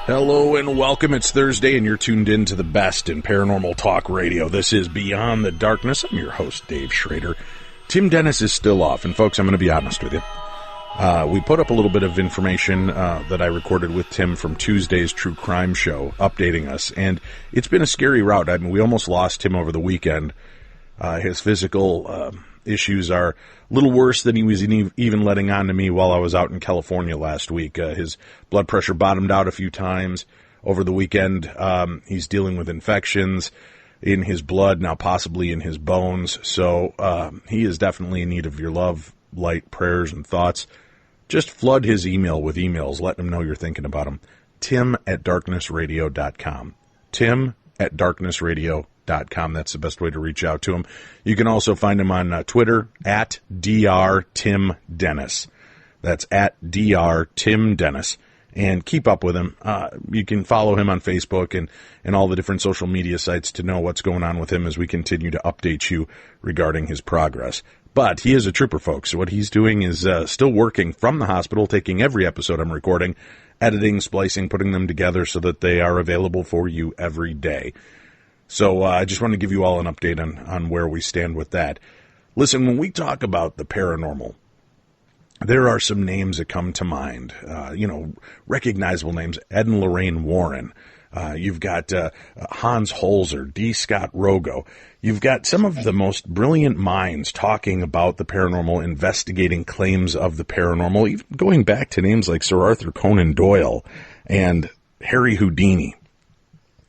Hello and welcome. It's Thursday and you're tuned in to the best in paranormal talk radio. This is Beyond the Darkness. I'm your host, Dave Schrader. Tim Dennis is still off, and folks, I'm going to be honest with you. We put up a little bit of information that I recorded with Tim from Tuesday's True Crime Show, updating us, and it's been a scary route. I mean, we almost lost him over the weekend. His physical issues are a little worse than he was even letting on to me while I was out in California last week. His blood pressure bottomed out a few times over the weekend. He's dealing with infections in his blood, now possibly in his bones. So he is definitely in need of your love, light, prayers, and thoughts. Just flood his email with emails. Let him know you're thinking about him. Tim@darknessradio.com. Tim@darknessradio.com. That's the best way to reach out to him. You can also find him on Twitter at drtimdennis. That's at drtimdennis. And keep up with him. You can follow him on Facebook and all the different social media sites to know what's going on with him as we continue to update you regarding his progress. But he is a trooper, folks. What he's doing is still working from the hospital, taking every episode I'm recording, editing, splicing, putting them together so that they are available for you every day. So I just want to give you all an update on where we stand with that. Listen, when we talk about the paranormal, there are some names that come to mind, recognizable names. Ed and Lorraine Warren. You've got Hans Holzer, D. Scott Rogo. You've got some of the most brilliant minds talking about the paranormal, investigating claims of the paranormal, even going back to names like Sir Arthur Conan Doyle and Harry Houdini.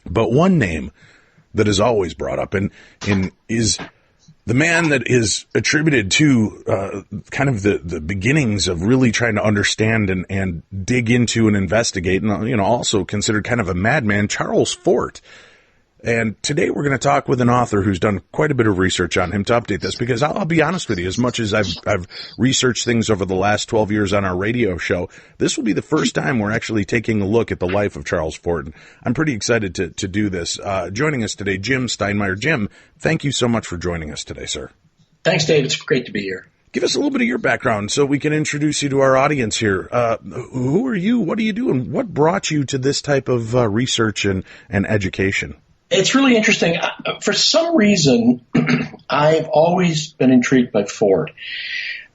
But one name that is always brought up and is the man that is attributed to kind of the beginnings of really trying to understand and dig into and investigate, and also considered kind of a madman, Charles Fort. And today we're going to talk with an author who's done quite a bit of research on him to update this, because I'll be honest with you, as much as I've researched things over the last 12 years on our radio show, this will be the first time we're actually taking a look at the life of Charles Fort. And I'm pretty excited to do this. Joining us today, Jim Steinmeier. Jim, thank you so much for joining us today, sir. Thanks, Dave. It's great to be here. Give us a little bit of your background so we can introduce you to our audience here. Who are you? What do you do? And what brought you to this type of research and education? It's really interesting. For some reason, I've always been intrigued by Ford.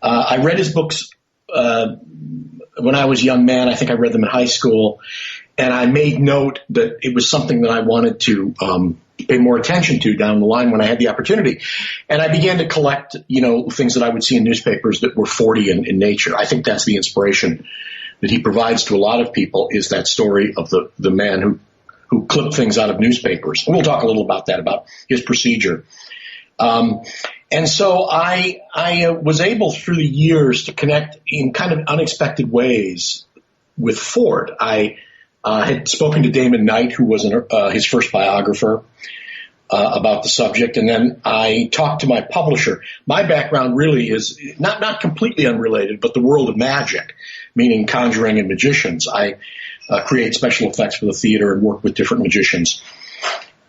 I read his books when I was a young man. I think I read them in high school, and I made note that it was something that I wanted to pay more attention to down the line when I had the opportunity. And I began to collect, things that I would see in newspapers that were Fortean in nature. I think that's the inspiration that he provides to a lot of people, is that story of the man who clipped things out of newspapers. And we'll talk a little about that, about his procedure. And so I was able through the years to connect in kind of unexpected ways with Ford. I had spoken to Damon Knight, who was his first biographer, about the subject. And then I talked to my publisher. My background really is not completely unrelated, but the world of magic, meaning conjuring and magicians. I create special effects for the theater and work with different magicians.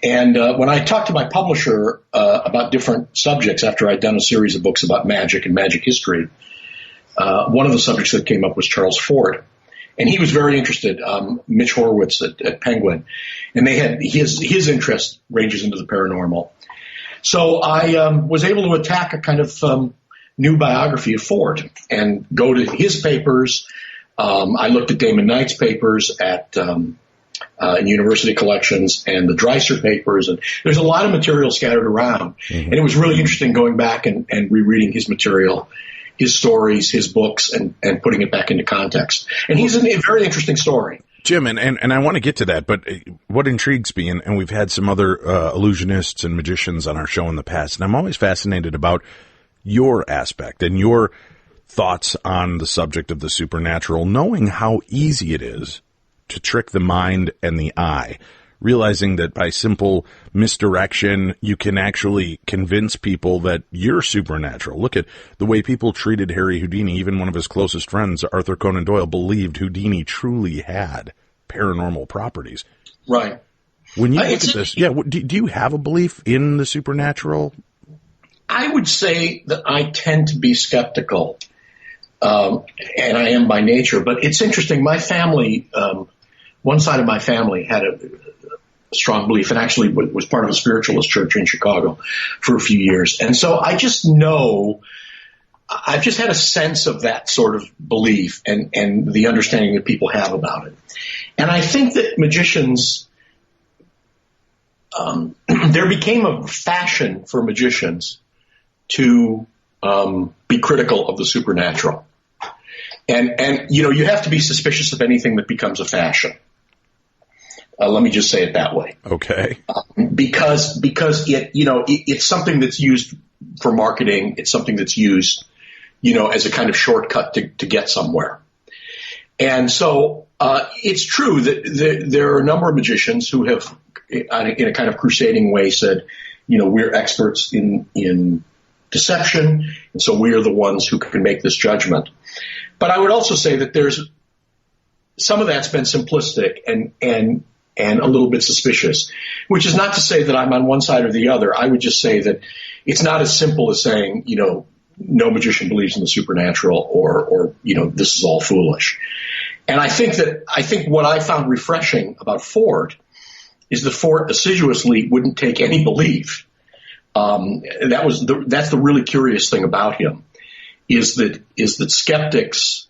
And when I talked to my publisher about different subjects after I'd done a series of books about magic and magic history, one of the subjects that came up was Charles Fort. And he was very interested, Mitch Horowitz at Penguin. And they had his interest ranges into the paranormal. So I was able to attack a kind of new biography of Fort and go to his papers. I looked at Damon Knight's papers at in university collections and the Dreiser papers, and there's a lot of material scattered around. Mm-hmm. And it was really interesting going back and rereading his material, his stories, his books, and putting it back into context. And he's a very interesting story. Jim, and I want to get to that, but what intrigues me, and we've had some other illusionists and magicians on our show in the past, and I'm always fascinated about your aspect and your thoughts on the subject of the supernatural, knowing how easy it is to trick the mind and the eye, realizing that by simple misdirection, you can actually convince people that you're supernatural. Look at the way people treated Harry Houdini. Even one of his closest friends, Arthur Conan Doyle, believed Houdini truly had paranormal properties. Right. When you look at this, do you have a belief in the supernatural? I would say that I tend to be skeptical. And I am by nature, but it's interesting. My family one side of my family had a strong belief, and actually was part of a spiritualist church in Chicago for a few years. And so I just know, I've just had a sense of that sort of belief and the understanding that people have about it. And I think that magicians, there became a fashion for magicians to be critical of the supernatural. And you have to be suspicious of anything that becomes a fashion. Let me just say it that way. Okay. Because it's something that's used for marketing. It's something that's used, as a kind of shortcut to get somewhere. And so it's true that there are a number of magicians who have, in a kind of crusading way, said, we're experts in deception, and so we are the ones who can make this judgment. But I would also say that there's some of that's been simplistic and a little bit suspicious, which is not to say that I'm on one side or the other. I would just say that it's not as simple as saying, no magician believes in the supernatural or this is all foolish. And I think what I found refreshing about Fort is that Fort assiduously wouldn't take any belief. That's the really curious thing about him is that skeptics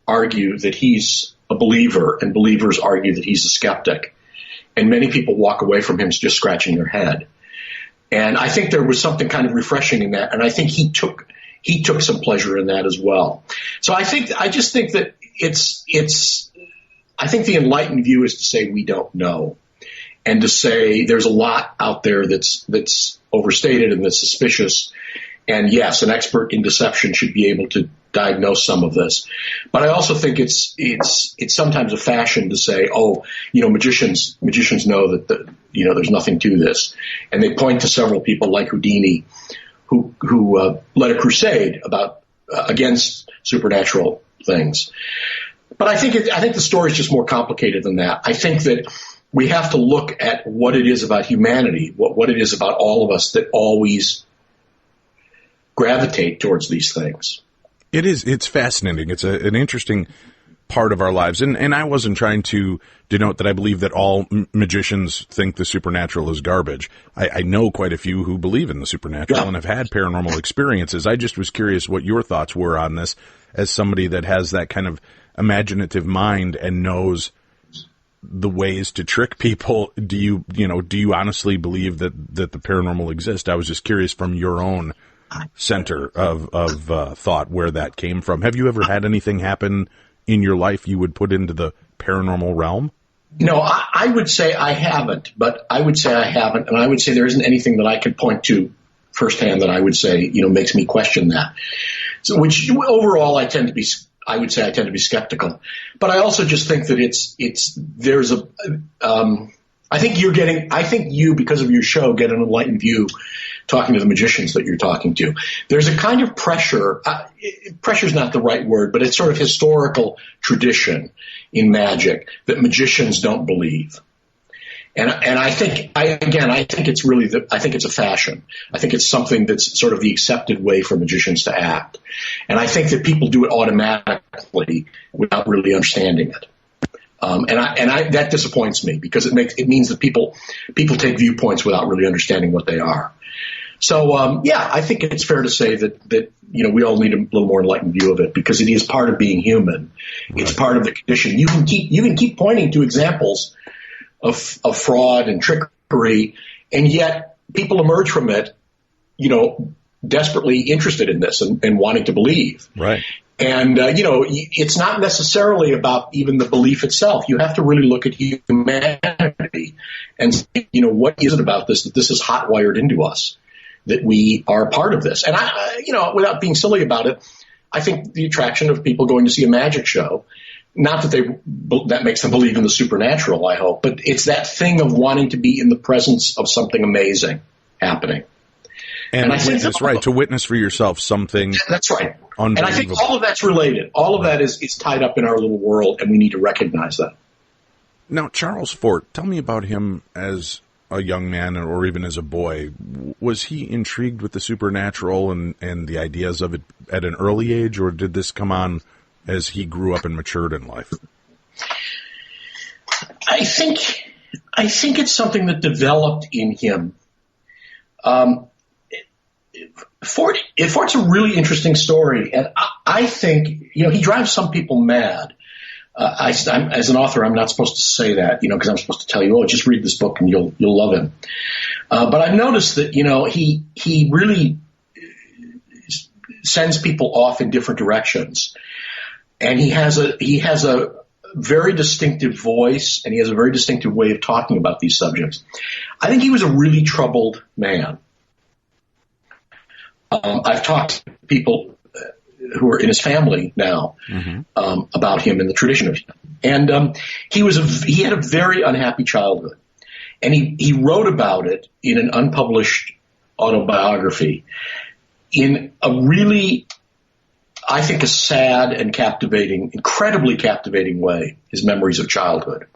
argue that he's a believer and believers argue that he's a skeptic. And many people walk away from him just scratching their head. And I think there was something kind of refreshing in that. And I think he took some pleasure in that as well. So I just think that I think the enlightened view is to say we don't know, and to say there's a lot out there that's overstated and that's suspicious. And yes, an expert in deception should be able to diagnose some of this. But I also think it's sometimes a fashion to say, magicians know that there's nothing to this, and they point to several people like Houdini, who led a crusade against supernatural things. But I think the story is just more complicated than that. I think that we have to look at what it is about humanity, what it is about all of us that always gravitate towards these things. It's fascinating. It's an interesting part of our lives. And I wasn't trying to denote that I believe that all magicians think the supernatural is garbage. I know quite a few who believe in the supernatural and have had paranormal experiences. I just was curious what your thoughts were on this as somebody that has that kind of imaginative mind and knows the ways to trick people. Do you honestly believe that the paranormal exists? I was just curious from your own center of thought where that came from. Have you ever had anything happen in your life you would put into the paranormal realm? No, I would say I haven't, and I would say there isn't anything that I could point to firsthand that I would say, makes me question that. So, which overall I tend to be skeptical, but I also just think that I think you, because of your show, get an enlightened view talking to the magicians that you're talking to. There's a kind of pressure, pressure's not the right word, but it's sort of historical tradition in magic that magicians don't believe. And I think it's really I think it's a fashion. I think it's something that's sort of the accepted way for magicians to act. And I think that people do it automatically without really understanding it. That disappoints me because it means that people take viewpoints without really understanding what they are. So, I think it's fair to say that we all need a little more enlightened view of it because it is part of being human. Right. It's part of the condition. You can keep pointing to examples of fraud and trickery, and yet people emerge from it, desperately interested in this and wanting to believe. Right. And, it's not necessarily about even the belief itself. You have to really look at humanity and say, what is it about this that this is hot-wired into us, that we are a part of this? And without being silly about it, I think the attraction of people going to see a magic show, not that that makes them believe in the supernatural, I hope, but it's that thing of wanting to be in the presence of something amazing happening. And I think that's right, to witness for yourself something. That's right. And I think all of that's related. All of that is tied up in our little world, and we need to recognize that. Now, Charles Fort, tell me about him as a young man or even as a boy. Was he intrigued with the supernatural and the ideas of it at an early age, or did this come on as he grew up and matured in life? I think it's something that developed in him. Fort's a really interesting story, and I think, he drives some people mad. As an author, I'm not supposed to say that, because I'm supposed to tell you, just read this book and you'll love him. But I've noticed that, he really sends people off in different directions, and he has a very distinctive voice, and he has a very distinctive way of talking about these subjects. I think he was a really troubled man. I've talked to people who are in his family now about him and the tradition of him. And he had a very unhappy childhood. And he wrote about it in an unpublished autobiography in a really, I think, a sad and captivating, incredibly captivating way, his memories of childhood.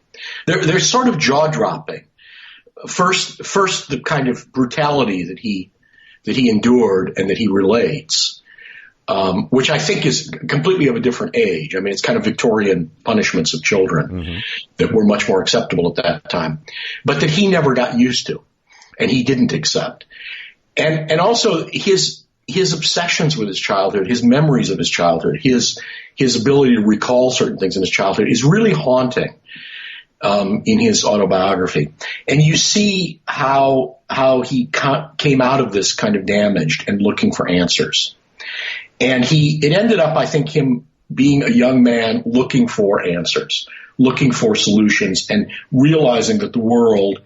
They're sort of jaw-dropping. First, the kind of brutality that he endured and that he relates, which I think is completely of a different age. I mean, it's kind of Victorian punishments of children that were much more acceptable at that time, but that he never got used to and he didn't accept. And also his obsessions with his childhood, his memories of his childhood, his ability to recall certain things in his childhood is really haunting in his autobiography. And you see how he came out of this kind of damaged and looking for answers. And it ended up, I think, him being a young man looking for answers, looking for solutions, and realizing that the world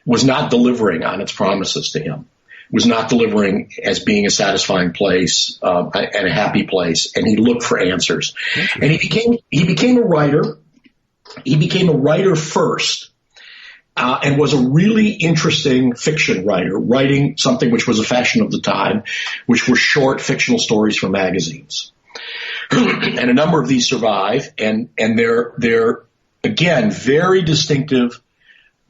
was not delivering on its promises to him, was not delivering as being a satisfying place and a happy place. And he looked for answers. And he became a writer. He became a writer first, and was a really interesting fiction writer, writing something which was a fashion of the time, which were short fictional stories for magazines. And a number of these survive, and they're again very distinctive,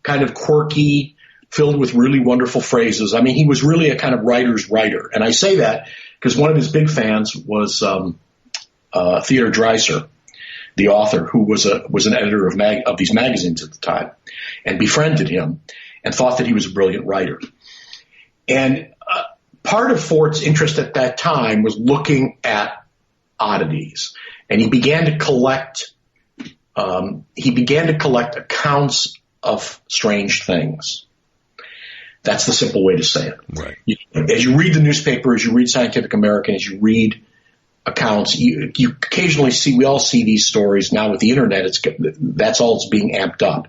kind of quirky, filled with really wonderful phrases. I mean, he was really a kind of writer's writer, and I say that because one of his big fans was Theodore Dreiser, the author, who was an editor of these magazines at the time, and befriended him and thought that he was a brilliant writer. And part of Fort's interest at that time was looking at oddities, and he began to collect accounts of strange things. That's the simple way to say it. Right. As you read the newspaper, as you read Scientific American, as you read accounts, you occasionally see, we all see these stories now with the internet. That's all that's being amped up.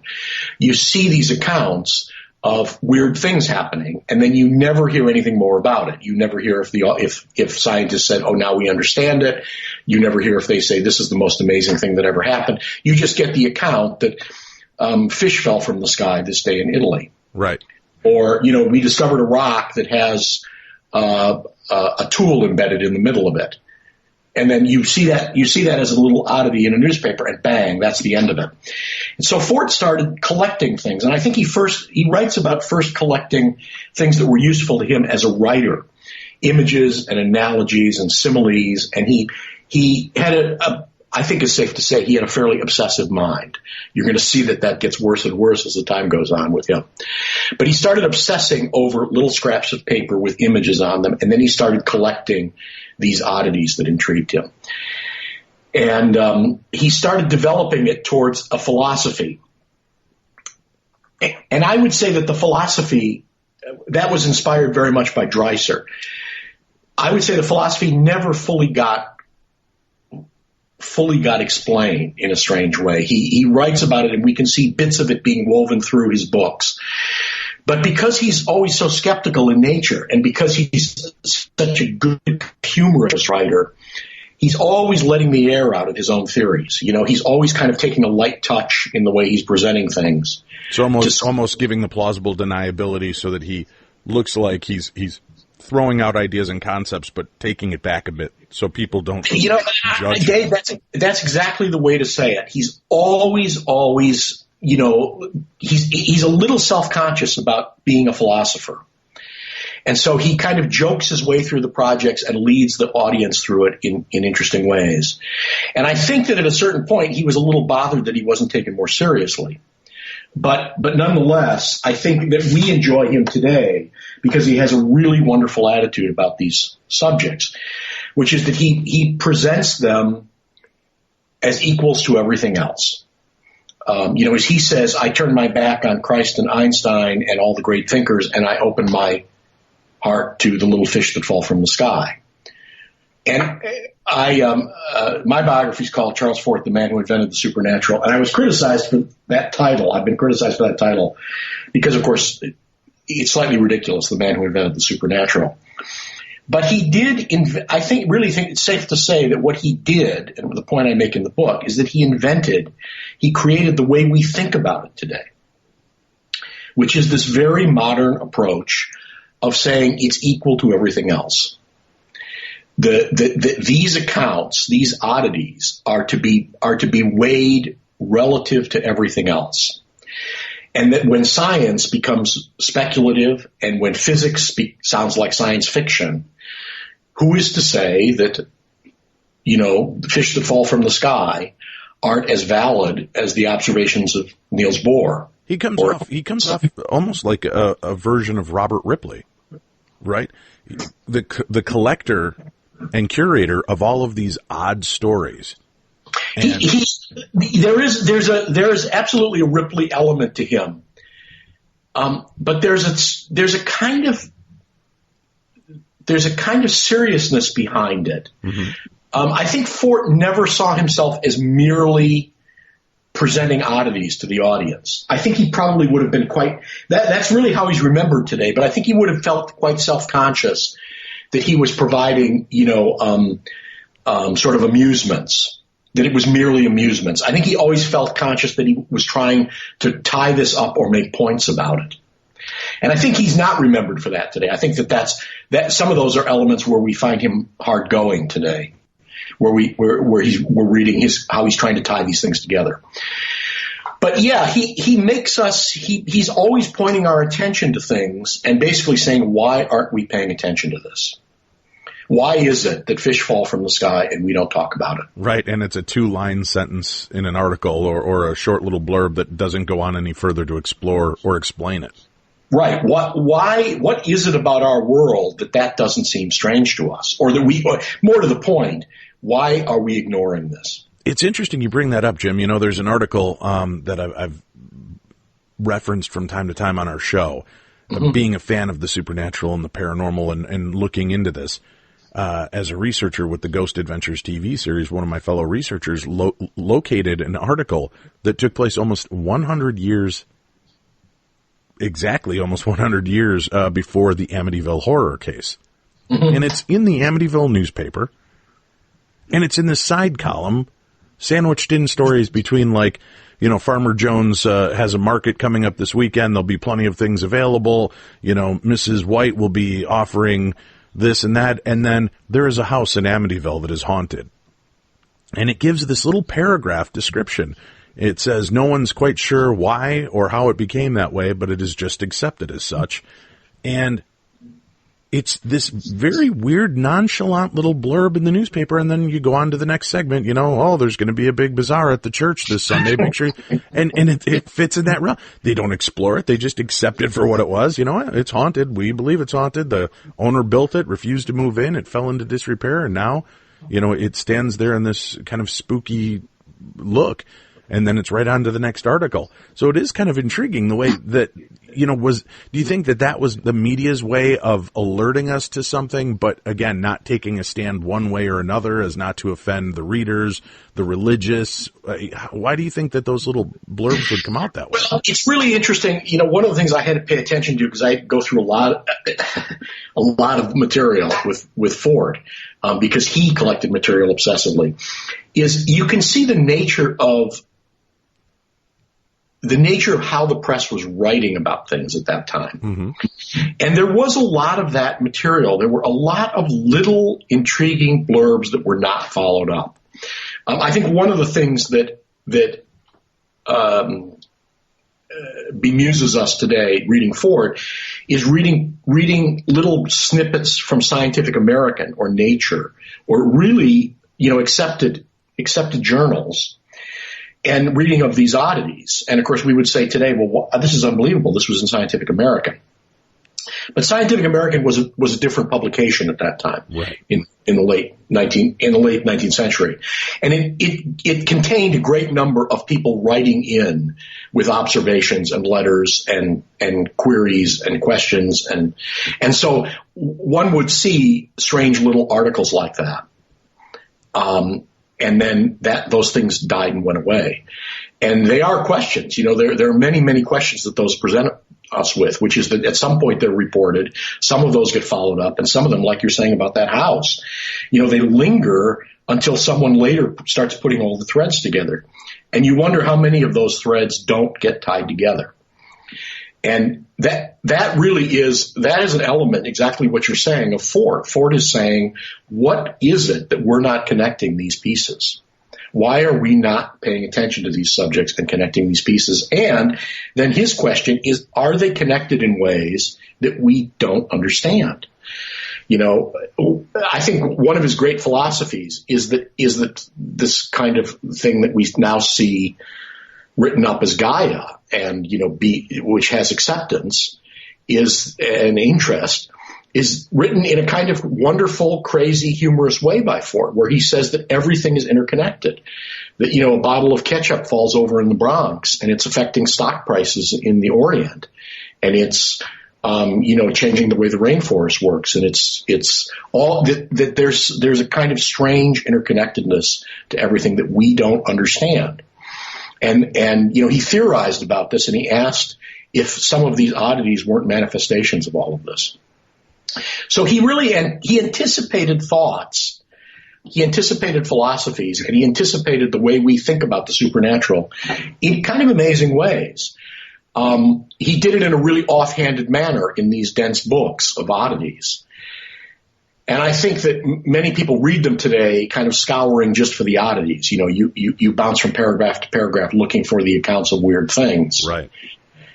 You see these accounts of weird things happening, and then you never hear anything more about it. You never hear if scientists said, "Oh, now we understand it." You never hear if they say this is the most amazing thing that ever happened. You just get the account that fish fell from the sky this day in Italy, right? Or we discovered a rock that has a tool embedded in the middle of it. And then you see that as a little oddity in a newspaper, and bang, that's the end of it. And so Fort started collecting things, and I think he writes about first collecting things that were useful to him as a writer, images and analogies and similes, and he had I think it's safe to say he had a fairly obsessive mind. You're going to see that gets worse and worse as the time goes on with him. But he started obsessing over little scraps of paper with images on them, and then he started collecting these oddities that intrigued him. And he started developing it towards a philosophy. And I would say that the philosophy, that was inspired very much by Dreiser. I would say the philosophy never fully got explained in a strange way. He writes about it, and we can see bits of it being woven through his books. But because he's always so skeptical in nature, and because he's such a good humorous writer, he's always letting the air out of his own theories. He's always kind of taking a light touch in the way he's presenting things. So almost giving the plausible deniability so that he looks like he's throwing out ideas and concepts, but taking it back a bit so people don't judge. Dave, that's exactly the way to say it. He's always he's a little self-conscious about being a philosopher. And so he kind of jokes his way through the projects and leads the audience through it in interesting ways. And I think that at a certain point he was a little bothered that he wasn't taken more seriously. But nonetheless, I think that we enjoy him today because he has a really wonderful attitude about these subjects, which is that he presents them as equals to everything else. As he says, I turn my back on Christ and Einstein and all the great thinkers, and I open my heart to the little fish that fall from the sky. And my biography is called Charles Fort, the Man Who Invented the Supernatural, and I was criticized for that title. I've been criticized for that title because, of course, it's slightly ridiculous, the Man Who Invented the Supernatural. But he did, I think it's safe to say that what he did, and the point I make in the book, is that he created the way we think about it today, which is this very modern approach of saying it's equal to everything else. These accounts, these oddities, are to be weighed relative to everything else. And that when science becomes speculative and when physics sounds like science fiction, who is to say that, the fish that fall from the sky aren't as valid as the observations of Niels Bohr? He comes off almost like a version of Robert Ripley, right? The collector and curator of all of these odd stories. There is absolutely a Ripley element to him, but there's a kind of seriousness behind it. Mm-hmm. I think Fort never saw himself as merely presenting oddities to the audience. I think he probably would have been that's really how he's remembered today, but I think he would have felt quite self-conscious that he was providing, sort of amusements, that it was merely amusements. I think he always felt conscious that he was trying to tie this up or make points about it. And I think he's not remembered for that today. I think that some of those are elements where we find him hard going today, where we're reading how he's trying to tie these things together. But yeah, he makes us, he's always pointing our attention to things and basically saying, why aren't we paying attention to this? Why is it that fish fall from the sky and we don't talk about it? Right, and it's a 2-line sentence in an article or a short little blurb that doesn't go on any further to explore or explain it. Right. What is it about our world that doesn't seem strange to us? Or more to the point, why are we ignoring this? It's interesting you bring that up, Jim. There's an article that I've referenced from time to time on our show, being a fan of the supernatural and the paranormal and looking into this. As a researcher with the Ghost Adventures TV series, one of my fellow researchers located an article that took place almost 100 years before the Amityville horror case. Mm-hmm. And it's in the Amityville newspaper, and it's in this side column, sandwiched in stories between Farmer Jones has a market coming up this weekend. There'll be plenty of things available. Mrs. White will be offering this and that. And then there is a house in Amityville that is haunted. And it gives this little paragraph description. It says, no one's quite sure why or how it became that way, but it is just accepted as such. And it's this very weird, nonchalant little blurb in the newspaper, and then you go on to the next segment, there's going to be a big bazaar at the church this Sunday. Make sure, and it fits in that realm. They don't explore it. They just accept it for what it was. It's haunted. We believe it's haunted. The owner built it, refused to move in. It fell into disrepair, and now, it stands there in this kind of spooky look. And then it's right on to the next article. So it is kind of intriguing the way that, do you think that was the media's way of alerting us to something, but again, not taking a stand one way or another as not to offend the readers, the religious? Why do you think that those little blurbs would come out that way? Well, it's really interesting. One of the things I had to pay attention to, because I go through a lot of material with Ford, because he collected material obsessively, is you can see the nature of how the press was writing about things at that time. Mm-hmm. And there was a lot of that material. There were a lot of little intriguing blurbs that were not followed up. I think one of the things that bemuses us today reading Ford is reading little snippets from Scientific American or Nature or really, accepted journals and reading of these oddities. And of course we would say today, well, this is unbelievable. This was in Scientific American. But Scientific American was a different publication at that time, right, in the late 19th century, and it contained a great number of people writing in with observations and letters and queries and questions, and so one would see strange little articles like that, and then those things died and went away, and they are questions. There are many questions that those present us with, which is that at some point they're reported, some of those get followed up, and some of them, like you're saying about that house, they linger until someone later starts putting all the threads together. And you wonder how many of those threads don't get tied together. And that is an element, exactly what you're saying, of Ford. Ford is saying, what is it that we're not connecting these pieces? Why are we not paying attention to these subjects and connecting these pieces? And then his question is, are they connected in ways that we don't understand? I think one of his great philosophies is that this kind of thing that we now see written up as Gaia and, which has acceptance is an interest, is written in a kind of wonderful, crazy, humorous way by Ford, where he says that everything is interconnected. That, a bottle of ketchup falls over in the Bronx and it's affecting stock prices in the Orient. And it's, changing the way the rainforest works. And it's all that there's a kind of strange interconnectedness to everything that we don't understand. And he theorized about this, and he asked if some of these oddities weren't manifestations of all of this. So he anticipated thoughts, he anticipated philosophies, and he anticipated the way we think about the supernatural in kind of amazing ways. He did it in a really offhanded manner in these dense books of oddities. And I think that many people read them today kind of scouring just for the oddities. You bounce from paragraph to paragraph looking for the accounts of weird things. Right.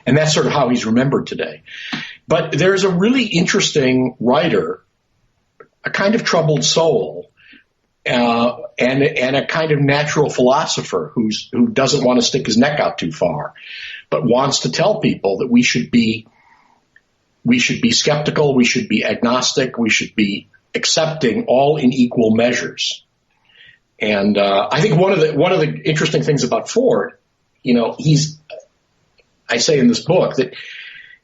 And that's sort of how he's remembered today. But there's a really interesting writer, a kind of troubled soul, and a kind of natural philosopher who doesn't want to stick his neck out too far, but wants to tell people that we should be skeptical, we should be agnostic, we should be accepting all in equal measures. And I think one of the interesting things about Ford, I say in this book that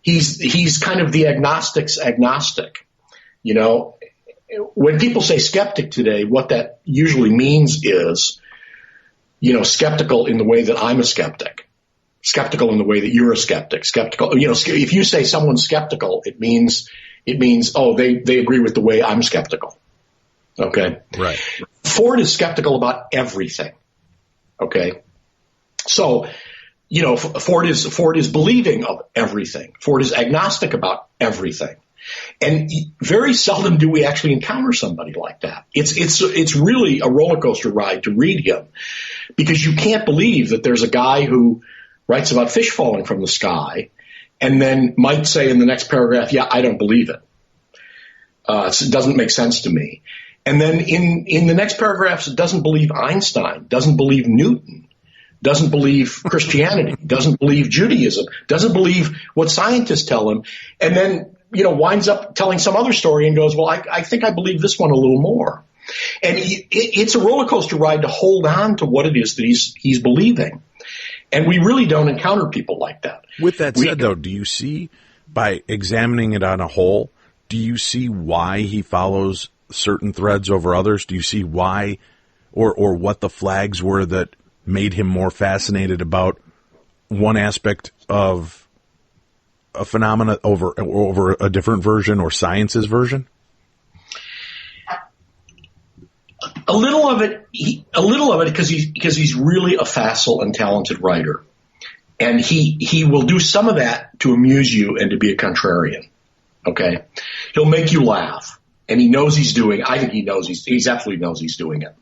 he's kind of the agnostic's agnostic. When people say skeptic today, what that usually means is, skeptical in the way that I'm a skeptic, skeptical in the way that you're a skeptic, skeptical. If you say someone's skeptical, it means, they agree with the way I'm skeptical. Okay. Right. Ford is skeptical about everything. Okay. So, Ford is believing of everything. Ford is agnostic about everything. And very seldom do we actually encounter somebody like that. It's really a roller coaster ride to read him, because you can't believe that there's a guy who writes about fish falling from the sky and then might say in the next paragraph, yeah, I don't believe it. It doesn't make sense to me. And then in the next paragraphs, it doesn't believe Einstein, doesn't believe Newton, doesn't believe Christianity, doesn't believe Judaism, doesn't believe what scientists tell him, and then, winds up telling some other story and goes, well, I think I believe this one a little more. And it's a roller coaster ride to hold on to what it is that he's believing. And we really don't encounter people like that. With that said, though, do you see, by examining it on a whole, do you see why he follows certain threads over others? Do you see why or what the flags were that made him more fascinated about one aspect of a phenomena over a different version or science's version? A little of it because he's really a facile and talented writer, and he will do some of that to amuse you and to be a contrarian. Okay, he'll make you laugh, and he knows he's doing. I think he knows he absolutely knows he's doing it,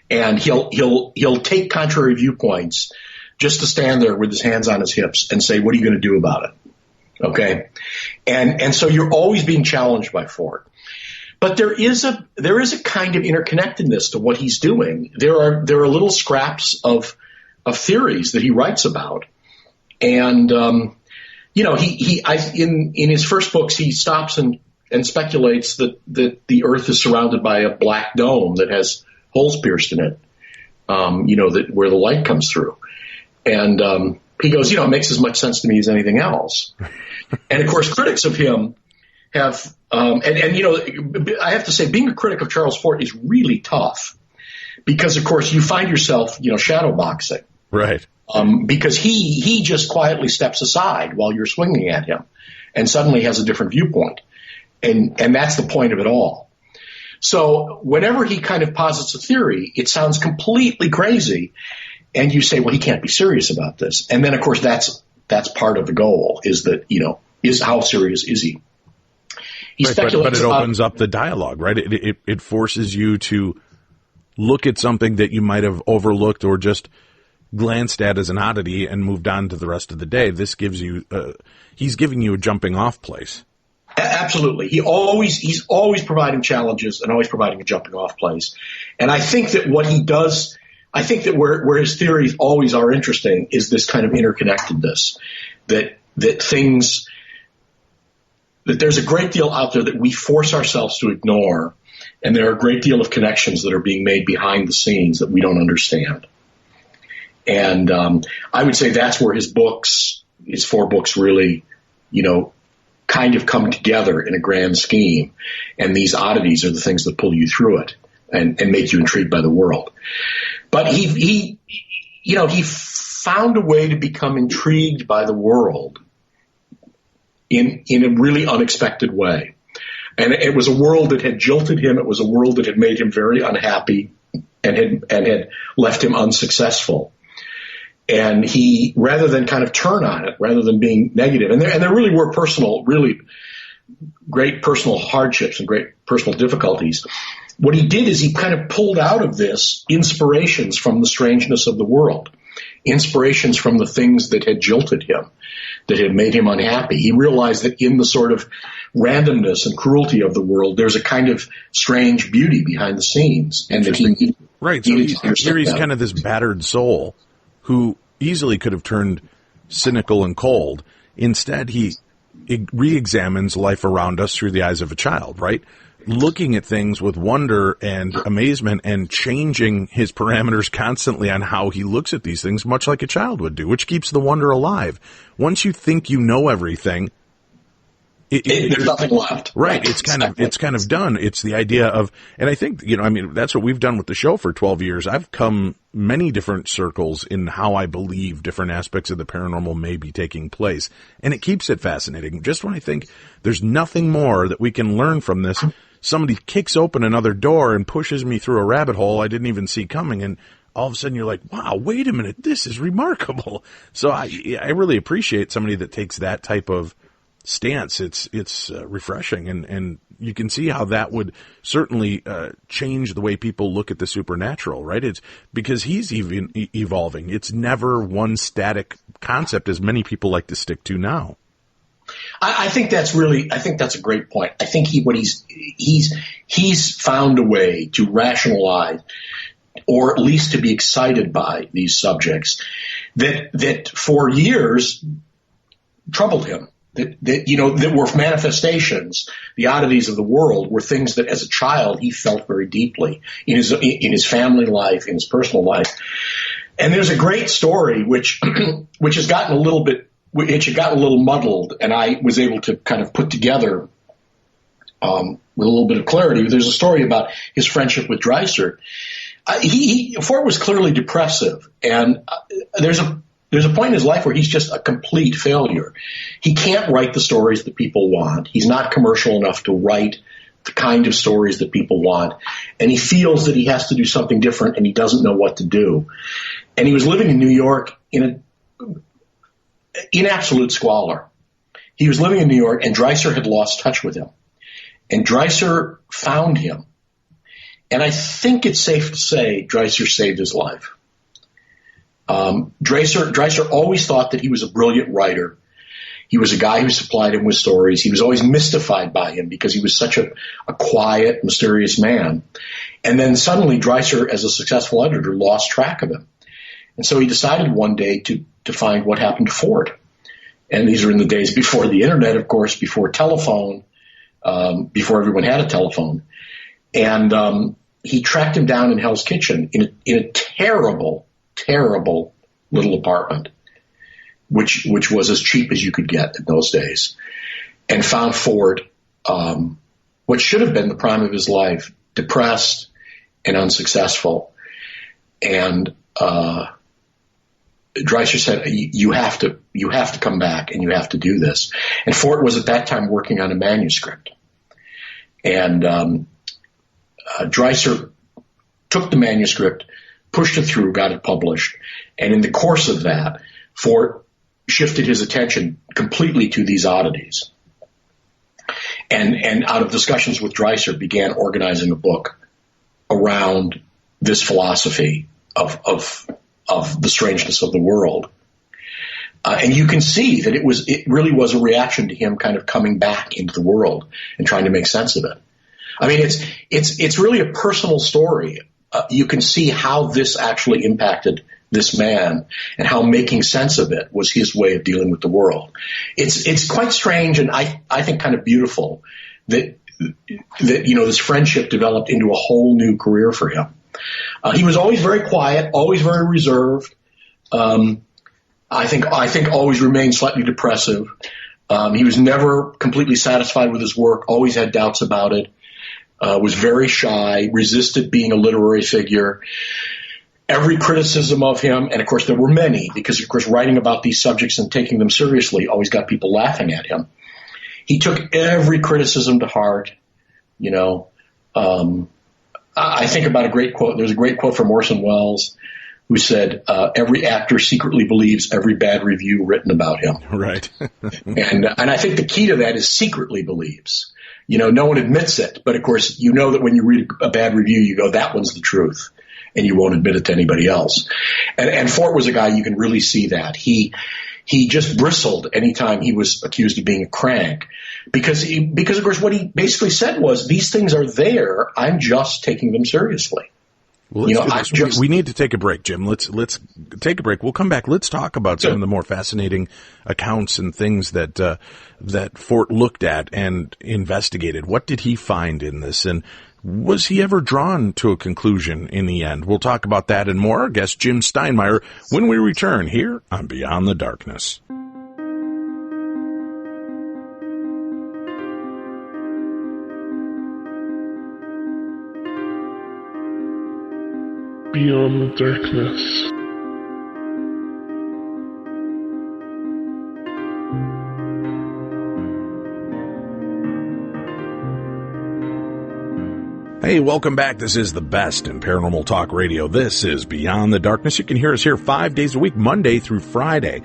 and he'll take contrary viewpoints just to stand there with his hands on his hips and say, "What are you going to do about it?" Okay. And so you're always being challenged by Ford. But there is a kind of interconnectedness to what he's doing. There are little scraps of theories that he writes about. And, in his first books, he stops and speculates that the earth is surrounded by a black dome that has holes pierced in it, where the light comes through. And, he goes, it makes as much sense to me as anything else. And of course, critics of him have, I have to say, being a critic of Charles Fort is really tough because, of course, you find yourself, shadow boxing. Right. Because he just quietly steps aside while you're swinging at him and suddenly has a different viewpoint. And that's the point of it all. So whenever he kind of posits a theory, it sounds completely crazy. And you say, well, he can't be serious about this. And then, of course, that's part of the goal is that, is how serious is he? He right, speculates but it opens up the dialogue, right? It forces you to look at something that you might have overlooked or just glanced at as an oddity and moved on to the rest of the day. This gives you, he's giving you a jumping off place. Absolutely. He's always providing challenges and always providing a jumping off place. And I think that what he does, I think that where his theories always are interesting is this kind of interconnectedness, that there's a great deal out there that we force ourselves to ignore, and there are a great deal of connections that are being made behind the scenes that we don't understand. And I would say that's where his 4 books really, kind of come together in a grand scheme. And these oddities are the things that pull you through it and make you intrigued by the world. But he found a way to become intrigued by the world in a really unexpected way. And it was a world that had jilted him. It was a world that had made him very unhappy and had left him unsuccessful. And he, rather than kind of turn on it, rather than being negative, and there really were really great personal hardships and great personal difficulties. What he did is he kind of pulled out of this inspirations from the strangeness of the world, inspirations from the things that had jilted him, that had made him unhappy. He realized that in the sort of randomness and cruelty of the world, there's a kind of strange beauty behind the scenes, and that he right. So here he's kind of this battered soul who easily could have turned cynical and cold. Instead, he re-examines life around us through the eyes of a child, right? Looking at things with wonder and amazement and changing his parameters constantly on how he looks at these things, much like a child would do, which keeps the wonder alive. Once you think you know everything, there's nothing left. Right. It's kind of done. It's the idea of, and I think, that's what we've done with the show for 12 years. I've come many different circles in how I believe different aspects of the paranormal may be taking place. And it keeps it fascinating. Just when I think there's nothing more that we can learn from this, somebody kicks open another door and pushes me through a rabbit hole I didn't even see coming. And all of a sudden you're like, wow, wait a minute. This is remarkable. So I really appreciate somebody that takes that type of stance. It's refreshing, and you can see how that would certainly change the way people look at the supernatural, right? It's because he's even evolving. It's never one static concept as many people like to stick to now. I think that's a great point. I think he's found a way to rationalize, or at least to be excited by these subjects that for years troubled him. That were manifestations, the oddities of the world were things that as a child he felt very deeply in his family life, in his personal life. And there's a great story which has gotten a little muddled, and I was able to kind of put together with a little bit of clarity. There's a story about his friendship with Dreiser. Fort was clearly depressive, and there's a point in his life where he's just a complete failure. He can't write the stories that people want. He's not commercial enough to write the kind of stories that people want. And he feels that he has to do something different, and he doesn't know what to do. And he was living in New York in absolute squalor. He was living in New York, and Dreiser had lost touch with him. And Dreiser found him. And I think it's safe to say Dreiser saved his life. Dreiser always thought that he was a brilliant writer. He was a guy who supplied him with stories. He was always mystified by him because he was such a quiet, mysterious man. And then suddenly Dreiser, as a successful editor, lost track of him. And so he decided one day to find what happened to Fort. And these are in the days before the internet, of course, before telephone, before everyone had a telephone. And he tracked him down in Hell's Kitchen in a terrible, terrible little apartment, which was as cheap as you could get in those days, and found Ford, what should have been the prime of his life, depressed and unsuccessful. And Dreiser said, "You have to come back, and you have to do this." And Ford was at that time working on a manuscript, and Dreiser took the manuscript, pushed it through, got it published, and in the course of that, Ford shifted his attention completely to these oddities, and out of discussions with Dreiser, began organizing a book around this philosophy of the strangeness of the world. And you can see that it really was a reaction to him kind of coming back into the world and trying to make sense of it. I mean, it's really a personal story. You can see how this actually impacted this man and how making sense of it was his way of dealing with the world. It's quite strange, and I think kind of beautiful that this friendship developed into a whole new career for him. He was always very quiet, always very reserved. I think always remained slightly depressive. He was never completely satisfied with his work, always had doubts about it, was very shy, resisted being a literary figure. Every criticism of him, and of course there were many, because of course writing about these subjects and taking them seriously always got people laughing at him. He took every criticism to heart, I think about a great quote. There's a great quote from Orson Welles, who said, "Every actor secretly believes every bad review written about him." Right. and I think the key to that is secretly believes. No one admits it, but of course that when you read a bad review, you go, "That one's the truth," and you won't admit it to anybody else. And Fort was a guy you can really see that. He just bristled anytime he was accused of being a crank, because of course what he basically said was, "These things are there. I'm just taking them seriously." Well, we need to take a break, Jim. Let's take a break. We'll come back. Let's talk about some of the more fascinating accounts and things that Fort looked at and investigated. What did he find in this, and was he ever drawn to a conclusion in the end? We'll talk about that and more. Our guest, Jim Steinmeier, when we return here on Beyond the Darkness. Beyond the Darkness. Hey, welcome back. This is the best in paranormal talk radio. This is Beyond the Darkness. You can hear us here 5 days a week, Monday through Friday.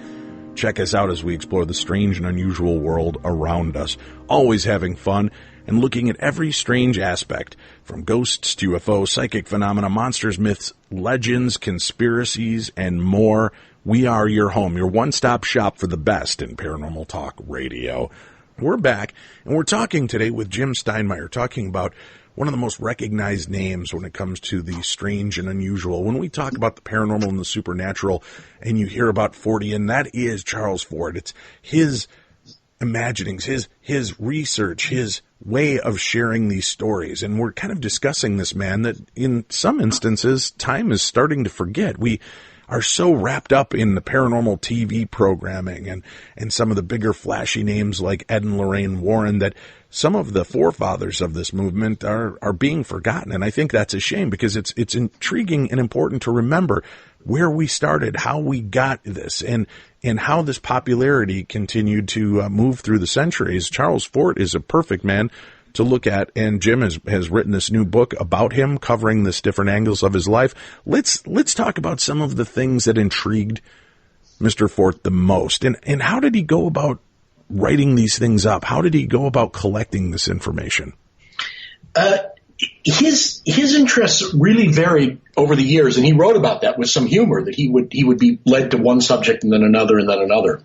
Check us out as we explore the strange and unusual world around us. Always having fun and looking at every strange aspect, from ghosts to UFO, psychic phenomena, monsters, myths, legends, conspiracies, and more. We are your home, your one-stop shop for the best in paranormal talk radio. We're back, and we're talking today with Jim Steinmeier, talking about one of the most recognized names when it comes to the strange and unusual. When we talk about the paranormal and the supernatural, and you hear about Fortean, that is Charles Fort. It's his imaginings, his research, his way of sharing these stories. And we're kind of discussing this man that in some instances, time is starting to forget. We are so wrapped up in the paranormal TV programming and some of the bigger flashy names like Ed and Lorraine Warren that some of the forefathers of this movement are being forgotten. And I think that's a shame, because it's intriguing and important to remember where we started, how we got this, and how this popularity continued to move through the centuries. Charles Fort is a perfect man to look at, and Jim has written this new book about him, covering this different angles of his life. Let's talk about some of the things that intrigued Mr. Fort the most, and how did he go about writing these things up? How did he go about collecting this information? His interests really varied over the years, and he wrote about that with some humor, that he would be led to one subject and then another and then another.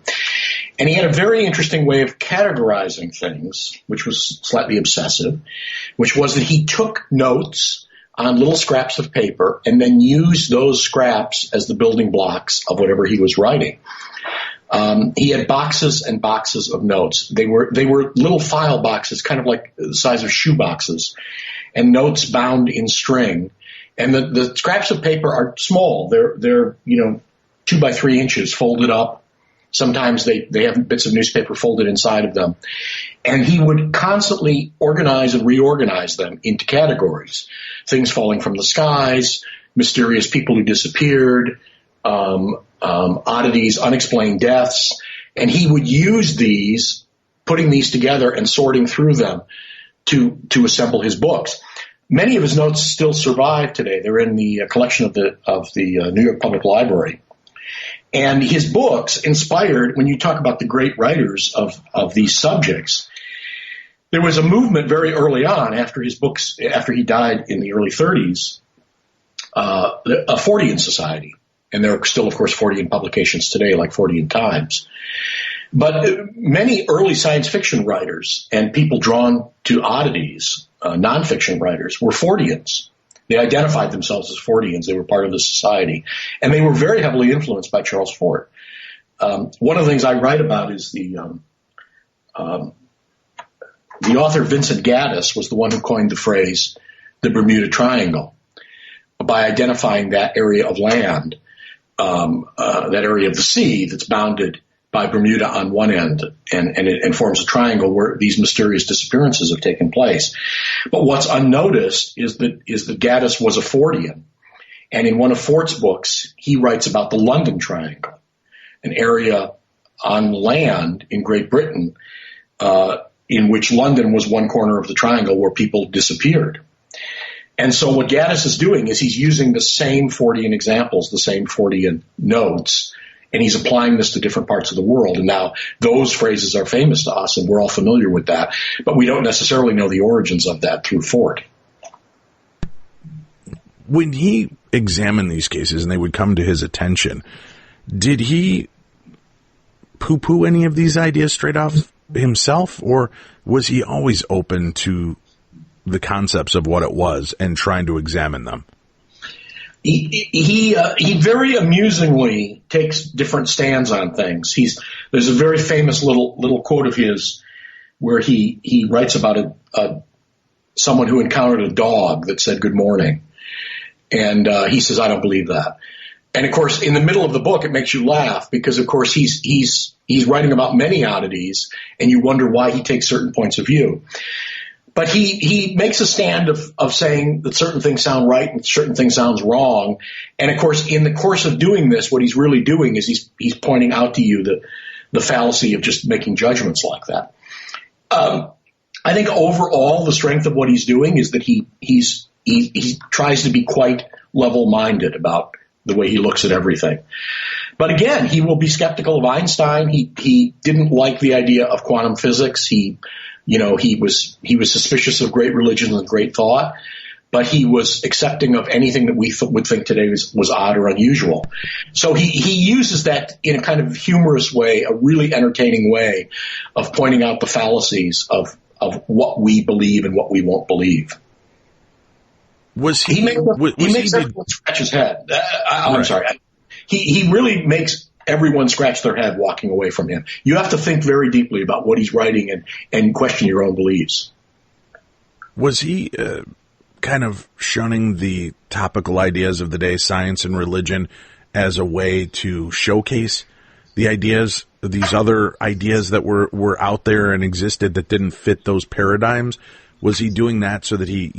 And he had a very interesting way of categorizing things, which was slightly obsessive, which was that he took notes on little scraps of paper and then used those scraps as the building blocks of whatever he was writing. He had boxes and boxes of notes. They were little file boxes, kind of like the size of shoe boxes, and notes bound in string. And the scraps of paper are small. They're 2 by 3 inches folded up. Sometimes they have bits of newspaper folded inside of them. And he would constantly organize and reorganize them into categories. Things falling from the skies, mysterious people who disappeared, oddities, unexplained deaths. And he would use these, putting these together and sorting through them to assemble his books. Many of his notes still survive today. They're in the collection of the New York Public Library. And his books inspired, when you talk about the great writers of these subjects, there was a movement very early on after he died in the early 30s, a Fortean society. And there are still, of course, Fortean publications today, like Fortean Times. But many early science fiction writers and people drawn to oddities, nonfiction writers, were Forteans. They identified themselves as Forteans. They were part of the society. And they were very heavily influenced by Charles Fort. One of the things I write about is the author Vincent Gaddis was the one who coined the phrase, the Bermuda Triangle, by identifying that area of land, that area of the sea that's bounded by Bermuda on one end, and forms a triangle where these mysterious disappearances have taken place. But what's unnoticed is that Gaddis was a Fortean, and in one of Fort's books, he writes about the London Triangle, an area on land in Great Britain, in which London was one corner of the triangle where people disappeared. And so what Gaddis is doing is he's using the same Fortean examples, the same Fortean notes, and he's applying this to different parts of the world. And now those phrases are famous to us, and we're all familiar with that, but we don't necessarily know the origins of that through Fort. When he examined these cases and they would come to his attention, did he poo-poo any of these ideas straight off himself, or was he always open to the concepts of what it was and trying to examine them? He very amusingly takes different stands on things. There's a very famous little quote of his where he writes about someone who encountered a dog that said good morning, and he says, I don't believe that. And of course, in the middle of the book, it makes you laugh because, of course, he's writing about many oddities, and you wonder why he takes certain points of view. But he makes a stand of saying that certain things sound right and certain things sounds wrong. And of course, in the course of doing this, what he's really doing is he's pointing out to you the fallacy of just making judgments like that. I think overall, the strength of what he's doing is that he tries to be quite level-minded about the way he looks at everything. But again, he will be skeptical of Einstein. He didn't like the idea of quantum physics. He was suspicious of great religion and great thought, but he was accepting of anything that we would think today was odd or unusual. So he uses that in a kind of humorous way, a really entertaining way of pointing out the fallacies of what we believe and what we won't believe. He makes everyone scratch his head. I'm sorry. He really makes everyone scratch their head walking away from him. You have to think very deeply about what he's writing and question your own beliefs. Was he kind of shunning the topical ideas of the day, science and religion, as a way to showcase the ideas, these other ideas that were out there and existed that didn't fit those paradigms? Was he doing that so that he,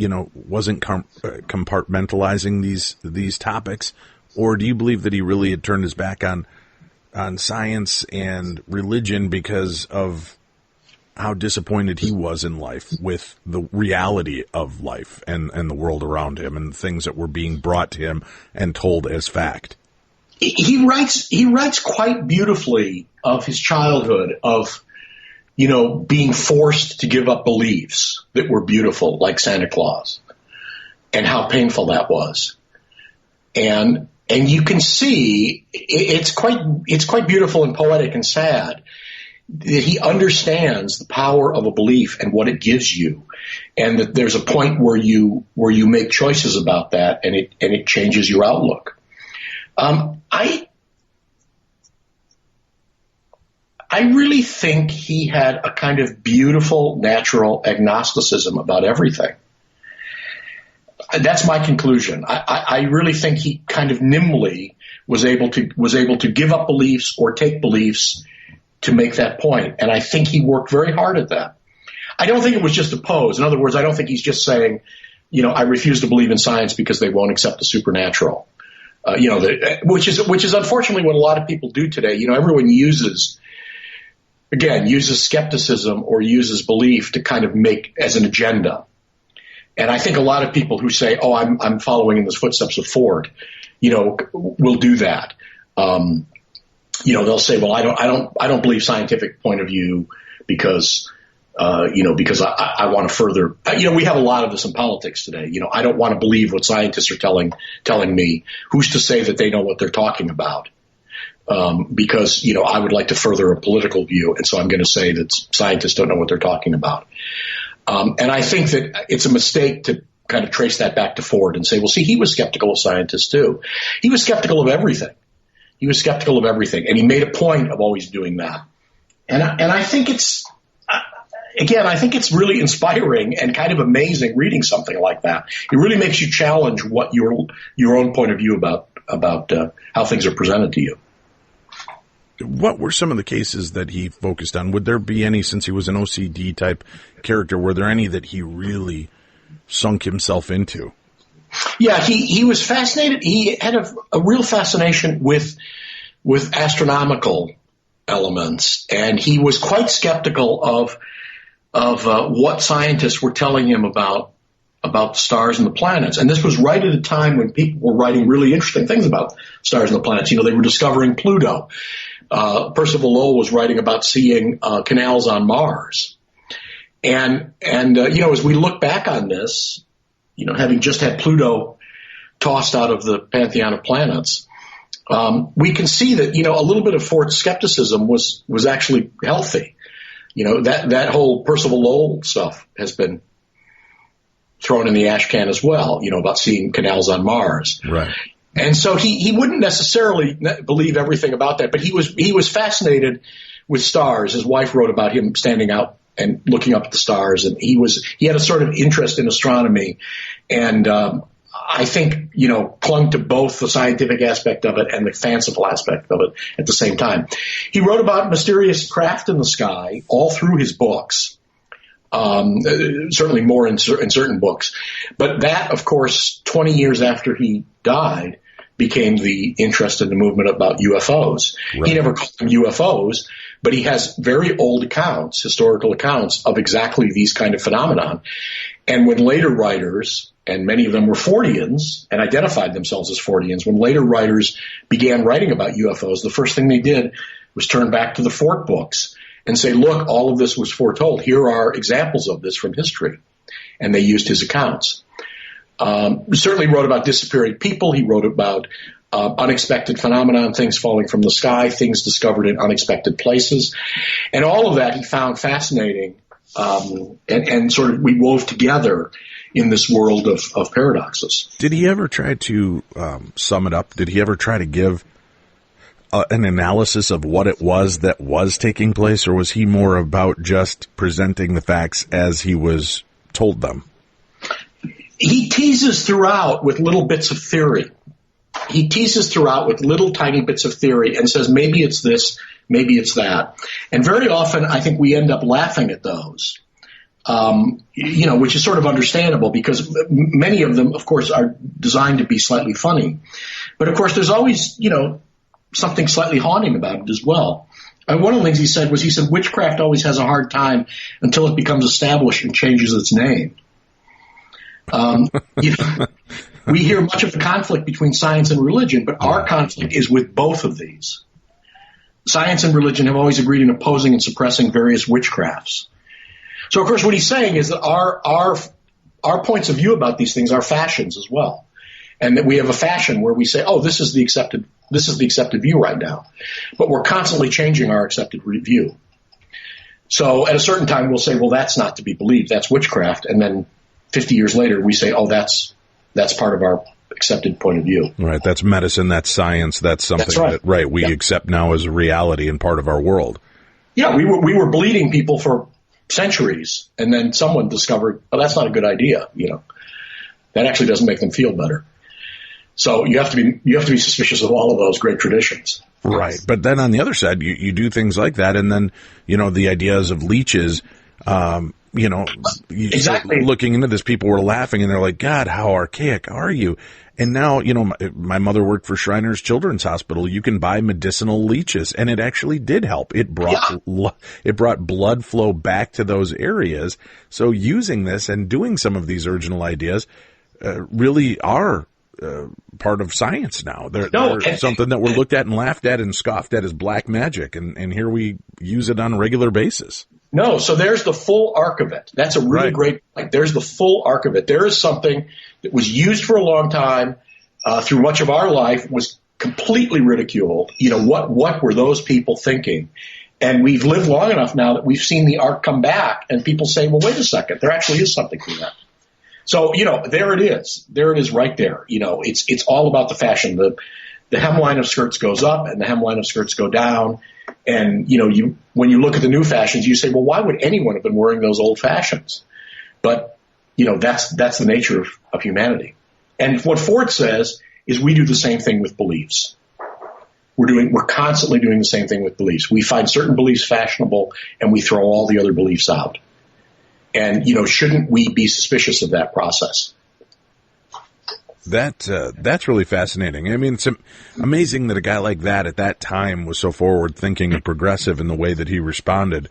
wasn't compartmentalizing these topics? Or do you believe that he really had turned his back on science and religion because of how disappointed he was in life with the reality of life and the world around him and things that were being brought to him and told as fact? He writes quite beautifully of his childhood, of being forced to give up beliefs that were beautiful, like Santa Claus, and how painful that was. And you can see it's quite beautiful and poetic and sad. that he understands the power of a belief and what it gives you, and that there's a point where you make choices about that, and it changes your outlook. I really think he had a kind of beautiful, natural agnosticism about everything. That's my conclusion. I really think he kind of nimbly was able to give up beliefs or take beliefs to make that point. And I think he worked very hard at that. I don't think it was just a pose. In other words, I don't think he's just saying, I refuse to believe in science because they won't accept the supernatural. Which is unfortunately what a lot of people do today. Everyone uses skepticism or uses belief to kind of make as an agenda. And I think a lot of people who say, "Oh, I'm following in the footsteps of Ford," will do that. They'll say, "Well, I don't believe scientific point of view because I want to further." We have a lot of this in politics today. I don't want to believe what scientists are telling me. Who's to say that they know what they're talking about? Because I would like to further a political view, and so I'm going to say that scientists don't know what they're talking about. And I think that it's a mistake to kind of trace that back to Ford and say, well, see, he was skeptical of scientists too. He was skeptical of everything. And he made a point of always doing that. And I think it's really inspiring and kind of amazing reading something like that. It really makes you challenge what your own point of view about how things are presented to you. What were some of the cases that he focused on? Would there be any, since he was an OCD type character, were there any that he really sunk himself into? Yeah, he was fascinated. He had a real fascination with astronomical elements, and he was quite skeptical of what scientists were telling him about the stars and the planets. And this was right at a time when people were writing really interesting things about stars and the planets. They were discovering Pluto. Percival Lowell was writing about seeing canals on Mars. And as we look back on this, having just had Pluto tossed out of the pantheon of planets, we can see that, a little bit of Ford's skepticism was actually healthy. That whole Percival Lowell stuff has been thrown in the ash can as well, about seeing canals on Mars. Right. And so he wouldn't necessarily believe everything about that, but he was fascinated with stars. His wife wrote about him standing out and looking up at the stars, and he had a sort of interest in astronomy, and I think clung to both the scientific aspect of it and the fanciful aspect of it at the same time. He wrote about mysterious craft in the sky all through his books. Certainly more in certain books, but that, of course, 20 years after he died, became the interest in the movement about UFOs. Right. He never called them UFOs, but he has very old accounts, historical accounts of exactly these kind of phenomenon. And when later writers, and many of them were Forteans and identified themselves as Forteans, when later writers began writing about UFOs, the first thing they did was turn back to the Fort books and say, look, all of this was foretold. Here are examples of this from history. And they used his accounts. Certainly wrote about disappearing people. He wrote about unexpected phenomenon, things falling from the sky, things discovered in unexpected places. And all of that he found fascinating, and sort of we wove together in this world of paradoxes. Did he ever try to sum it up? Did he ever try to give an analysis of what it was that was taking place, or was he more about just presenting the facts as he was told them? He teases throughout with little bits of theory. He teases throughout with little tiny bits of theory and says, maybe it's this, maybe it's that. And very often I think we end up laughing at those, which is sort of understandable because many of them, of course, are designed to be slightly funny. But of course, there's always, something slightly haunting about it as well. And one of the things he said, witchcraft always has a hard time until it becomes established and changes its name. We hear much of the conflict between science and religion, but our conflict is with both of these. Science and religion have always agreed in opposing and suppressing various witchcrafts. So, of course, what he's saying is that our points of view about these things are fashions as well, and that we have a fashion where we say, "Oh, this is the accepted view right now," but we're constantly changing our accepted view. So at a certain time, we'll say, well, that's not to be believed. That's witchcraft. And then 50 years later, we say, oh, that's part of our accepted point of view. Right. That's medicine. That's science. That's something we accept now as a reality and part of our world. Yeah, we were bleeding people for centuries, and then someone discovered, oh, that's not a good idea. That actually doesn't make them feel better. So you have to be suspicious of all of those great traditions. Right. But then on the other side, you do things like that, and then the ideas of leeches. Exactly. Looking into this, people were laughing, and they're like, God, how archaic are you? And now, my mother worked for Shriners Children's Hospital. You can buy medicinal leeches, and it actually did help. It brought blood flow back to those areas. So using this and doing some of these original ideas really are part of science now. They're something that we're looked at and laughed at and scoffed at as black magic, and here we use it on a regular basis. No, so there's the full arc of it. That's a really great point. There's the full arc of it. There is something that was used for a long time, through much of our life, was completely ridiculed. What were those people thinking? And we've lived long enough now that we've seen the arc come back, and people say, well, wait a second, there actually is something to that. So, there it is. There it is right there. It's all about the fashion. The hemline of skirts goes up and the hemline of skirts go down. And, when you look at the new fashions, you say, well, why would anyone have been wearing those old fashions? But, that's the nature of humanity. And what Ford says is we do the same thing with beliefs. We're constantly doing the same thing with beliefs. We find certain beliefs fashionable and we throw all the other beliefs out. And, shouldn't we be suspicious of that process? That's really fascinating. I mean, it's amazing that a guy like that at that time was so forward thinking and progressive in the way that he responded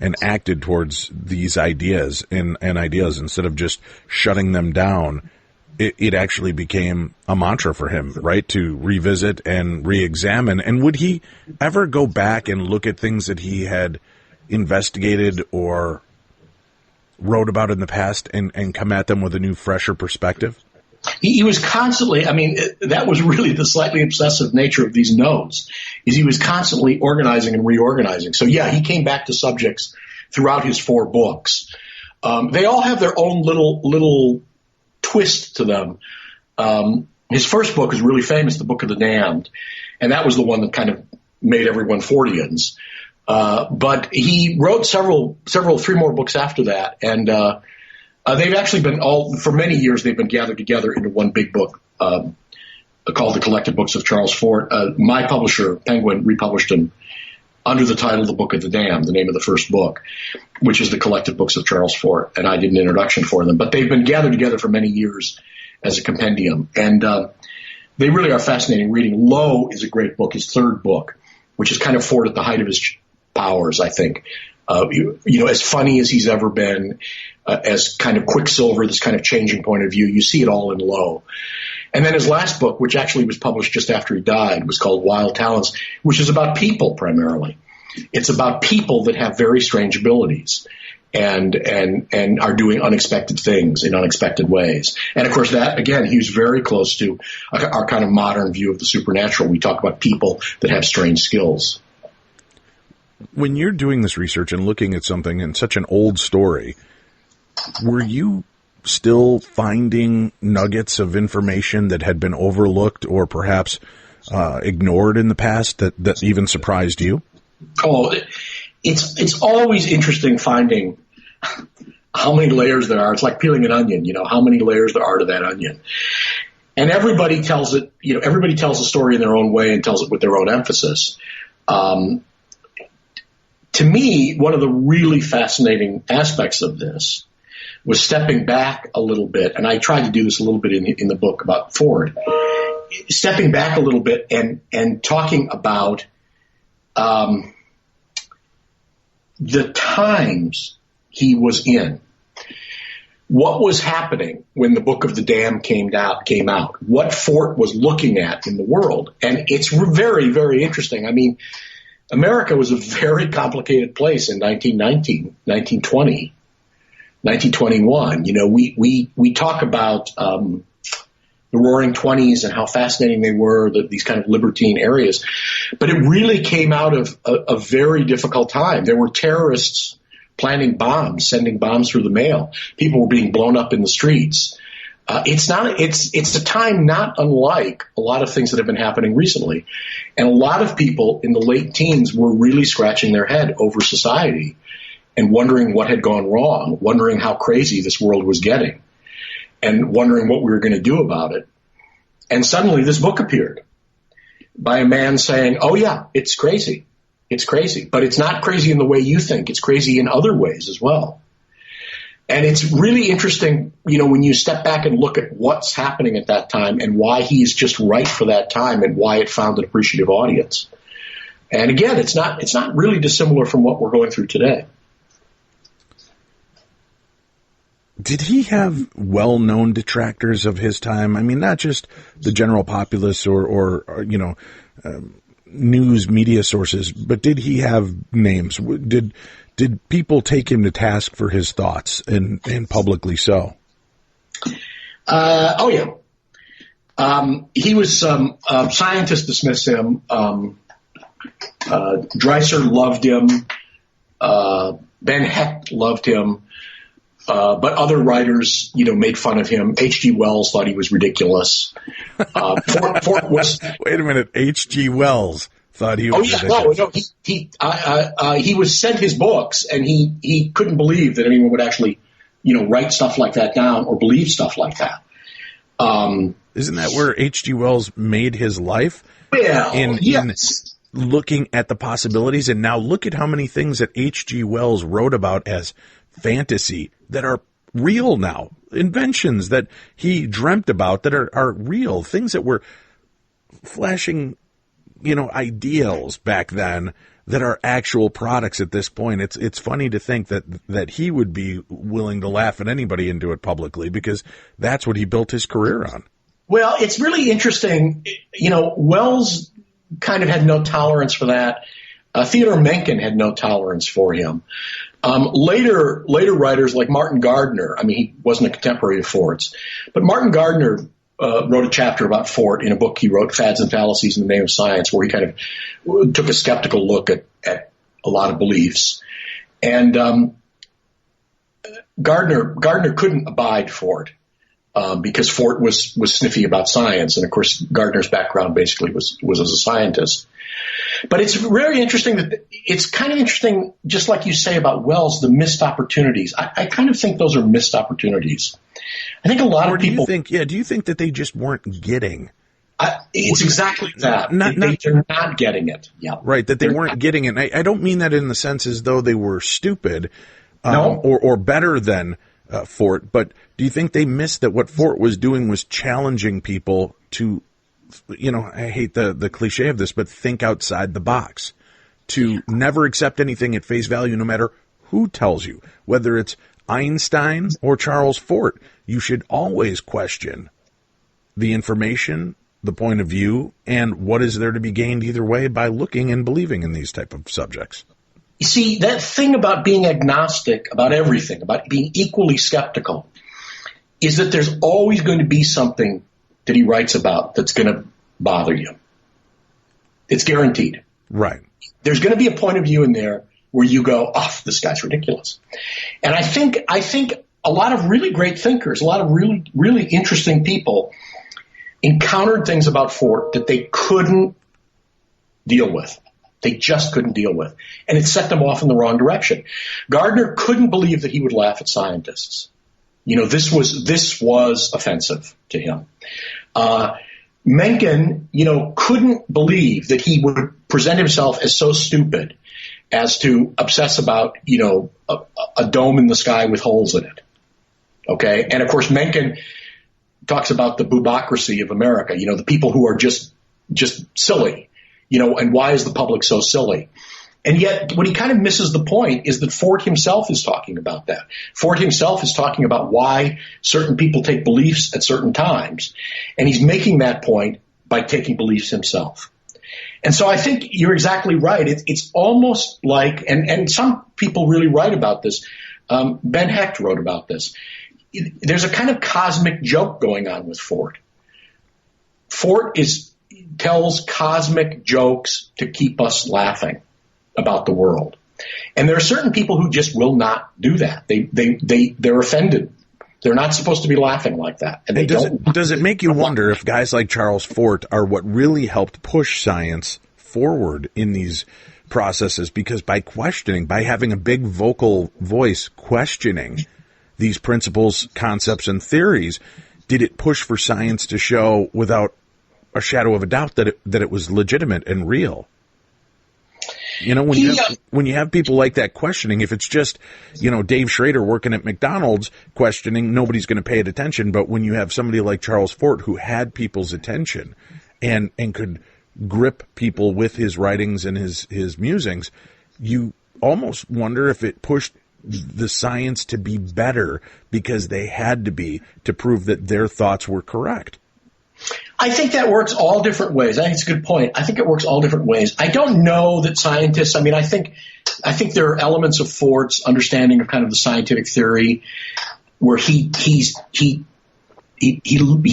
and acted towards these ideas and ideas instead of just shutting them down. It actually became a mantra for him, right? To revisit and re-examine. And would he ever go back and look at things that he had investigated or wrote about in the past and come at them with a new, fresher perspective? He was constantly, that was really the slightly obsessive nature of these notes, is he was constantly organizing and reorganizing. So yeah, he came back to subjects throughout his 4 books. They all have their own little twist to them. His first book is really famous, The Book of the Damned, and that was the one that kind of made everyone Forteans. But he wrote 3 more books after that, and they've actually been for many years, they've been gathered together into one big book called The Collected Books of Charles Fort. My publisher, Penguin, republished them under the title The Book of the Damned, the name of the first book, which is The Collected Books of Charles Fort, and I did an introduction for them. But they've been gathered together for many years as a compendium, and they really are fascinating reading. Low is a great book, his 3rd book, which is kind of Fort at the height of his powers, I think. As funny as he's ever been, as kind of Quicksilver, this kind of changing point of view, you see it all in Low. And then his last book, which actually was published just after he died, was called Wild Talents, which is about people primarily. It's about people that have very strange abilities and are doing unexpected things in unexpected ways. And of course that, again, he was very close to our kind of modern view of the supernatural. We talk about people that have strange skills. When you're doing this research and looking at something in such an old story, were you still finding nuggets of information that had been overlooked or perhaps ignored in the past that even surprised you? Oh, it's always interesting finding how many layers there are. It's like peeling an onion, how many layers there are to that onion. And everybody tells it, everybody tells the story in their own way and tells it with their own emphasis. To me, one of the really fascinating aspects of this was stepping back a little bit, and I tried to do this a little bit in the book about Ford, stepping back a little bit and talking about the times he was in. What was happening when the Book of the Damned came out, what Fort was looking at in the world. And it's very, very interesting. America was a very complicated place in 1919, 1920, 1921. We talk about the Roaring Twenties and how fascinating they were, these kind of libertine areas. But it really came out of a very difficult time. There were terrorists planting bombs, sending bombs through the mail. People were being blown up in the streets. It's a time not unlike a lot of things that have been happening recently. And a lot of people in the late teens were really scratching their head over society and wondering what had gone wrong, wondering how crazy this world was getting, and wondering what we were going to do about it. And suddenly this book appeared by a man saying, oh yeah, it's crazy. It's crazy. But it's not crazy in the way you think. It's crazy in other ways as well. And it's really interesting, when you step back and look at what's happening at that time and why he's just right for that time and why it found an appreciative audience. And again, it's not really dissimilar from what we're going through today. Did he have well-known detractors of his time? I mean, not just the general populace or news media sources, but did he have names? Did people take him to task for his thoughts, and publicly so? Oh yeah. He was, scientists dismissed him. Dreiser loved him. Ben Hecht loved him. But other writers, made fun of him. H.G. Wells thought he was ridiculous. Fort was. Wait a minute, H.G. Wells thought he was ridiculous. No. He was sent his books, and he couldn't believe that anyone would actually, write stuff like that down or believe stuff like that. Isn't that where H.G. Wells made his life? Well, in looking at the possibilities, and now look at how many things that H.G. Wells wrote about as fantasy that are real now, inventions that he dreamt about that are real, things that were flashing, ideals back then that are actual products at this point. It's funny to think that he would be willing to laugh at anybody and do it publicly, because that's what he built his career on. Well, it's really interesting. Wells kind of had no tolerance for that. Theodore Mencken had no tolerance for him. Later writers like Martin Gardner, he wasn't a contemporary of Fort's, but Martin Gardner wrote a chapter about Fort in a book he wrote, Fads and Fallacies in the Name of Science, where he kind of took a skeptical look at a lot of beliefs. And Gardner couldn't abide Fort because Fort was sniffy about science, and of course Gardner's background basically was as a scientist. But it's very interesting it's kind of interesting, just like you say about Wells, the missed opportunities. I kind of think those are missed opportunities. I think a lot of people. Do you think that they just weren't getting? It's exactly that. They're not getting it. Yeah. Right. That they weren't getting it. And I don't mean that in the sense as though they were stupid, no. or better than Fort. But do you think they missed that what Fort was doing was challenging people to, I hate the cliche of this, but think outside the box, to never accept anything at face value, no matter who tells you, whether it's Einstein or Charles Fort. You should always question the information, the point of view, and what is there to be gained either way by looking and believing in these type of subjects. You see, that thing about being agnostic about everything, about being equally skeptical, is that there's always going to be something that he writes about that's going to bother you. It's guaranteed. Right. There's going to be a point of view in there where you go, oh, this guy's ridiculous. And I think a lot of really great thinkers, a lot of really, really interesting people encountered things about Fort that they couldn't deal with. They just couldn't deal with. And it set them off in the wrong direction. Gardner couldn't believe that he would laugh at scientists. This was offensive to him. Mencken, couldn't believe that he would present himself as so stupid as to obsess about, a dome in the sky with holes in it. Okay. And of course, Mencken talks about the boobocracy of America, the people who are just silly, and why is the public so silly? And yet what he kind of misses the point is that Fort himself is talking about that. Fort himself is talking about why certain people take beliefs at certain times. And he's making that point by taking beliefs himself. And so I think you're exactly right. It's almost like, and some people really write about this. Ben Hecht wrote about this. There's a kind of cosmic joke going on with Fort. Fort tells cosmic jokes to keep us laughing about the world. And there are certain people who just will not do that. They're offended. They're not supposed to be laughing like that. And does it make you wonder if guys like Charles Fort are what really helped push science forward in these processes? Because by having a big vocal voice questioning these principles, concepts, and theories, did it push for science to show without a shadow of a doubt that it was legitimate and real? You know, when you have people like that questioning, if it's just, Dave Schrader working at McDonald's questioning, nobody's going to pay it attention. But when you have somebody like Charles Fort who had people's attention and could grip people with his writings and his musings, you almost wonder if it pushed the science to be better because they had to be to prove that their thoughts were correct. I think that works all different ways. I think it's a good point. I think it works all different ways. I don't know that scientists, I think there are elements of Fort's understanding of kind of the scientific theory where he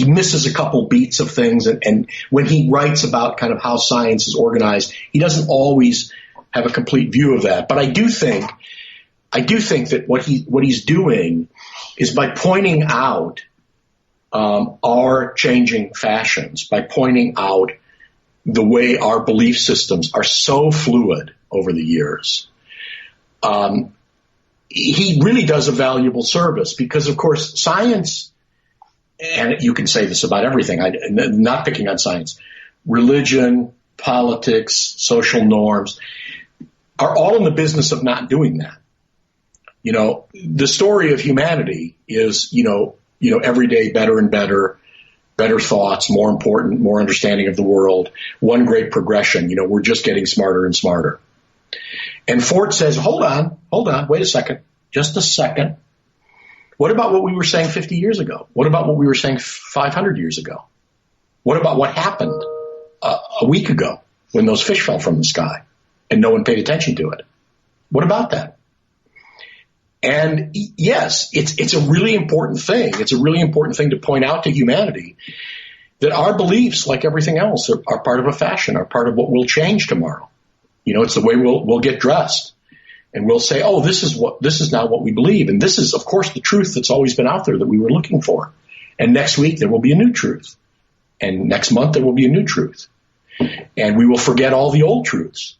misses a couple beats of things. And when he writes about kind of how science is organized, he doesn't always have a complete view of that. But I do think that what he's doing is by pointing out our changing fashions, by pointing out the way our belief systems are so fluid over the years. He really does a valuable service because, of course, science, and you can say this about everything, I'm not picking on science, religion, politics, social norms, are all in the business of not doing that. The story of humanity is, every day better and better thoughts, more important, more understanding of the world, one great progression. We're just getting smarter and smarter. And Fort says, hold on, wait a second, just a second. What about what we were saying 50 years ago? What about what we were saying 500 years ago? What about what happened a week ago when those fish fell from the sky and no one paid attention to it? What about that? And yes, it's a really important thing. It's a really important thing to point out to humanity that our beliefs, like everything else, are part of a fashion, are part of what will change tomorrow. It's the way we'll get dressed, and we'll say, "Oh, this is now what we believe," and this is, of course, the truth that's always been out there that we were looking for. And next week there will be a new truth, and next month there will be a new truth, and we will forget all the old truths.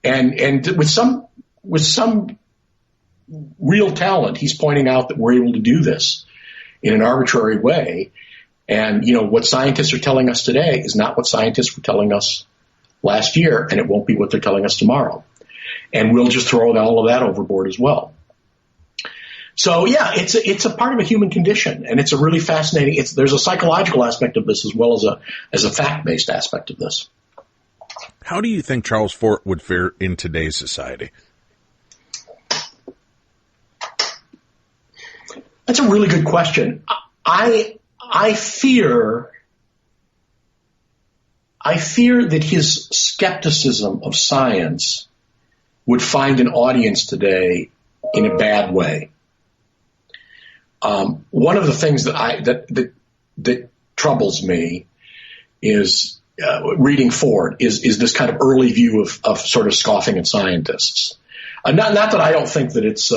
And with some real talent, he's pointing out that we're able to do this in an arbitrary way. And, what scientists are telling us today is not what scientists were telling us last year, and it won't be what they're telling us tomorrow. And we'll just throw all of that overboard as well. So, yeah, it's a part of a human condition, and it's a really fascinating, there's a psychological aspect of this as well as a fact-based aspect of this. How do you think Charles Fort would fare in today's society? That's a really good question. I fear that his skepticism of science would find an audience today in a bad way. One of the things that troubles me is reading Fort is this kind of early view of sort of scoffing at scientists. Not that I don't think that it's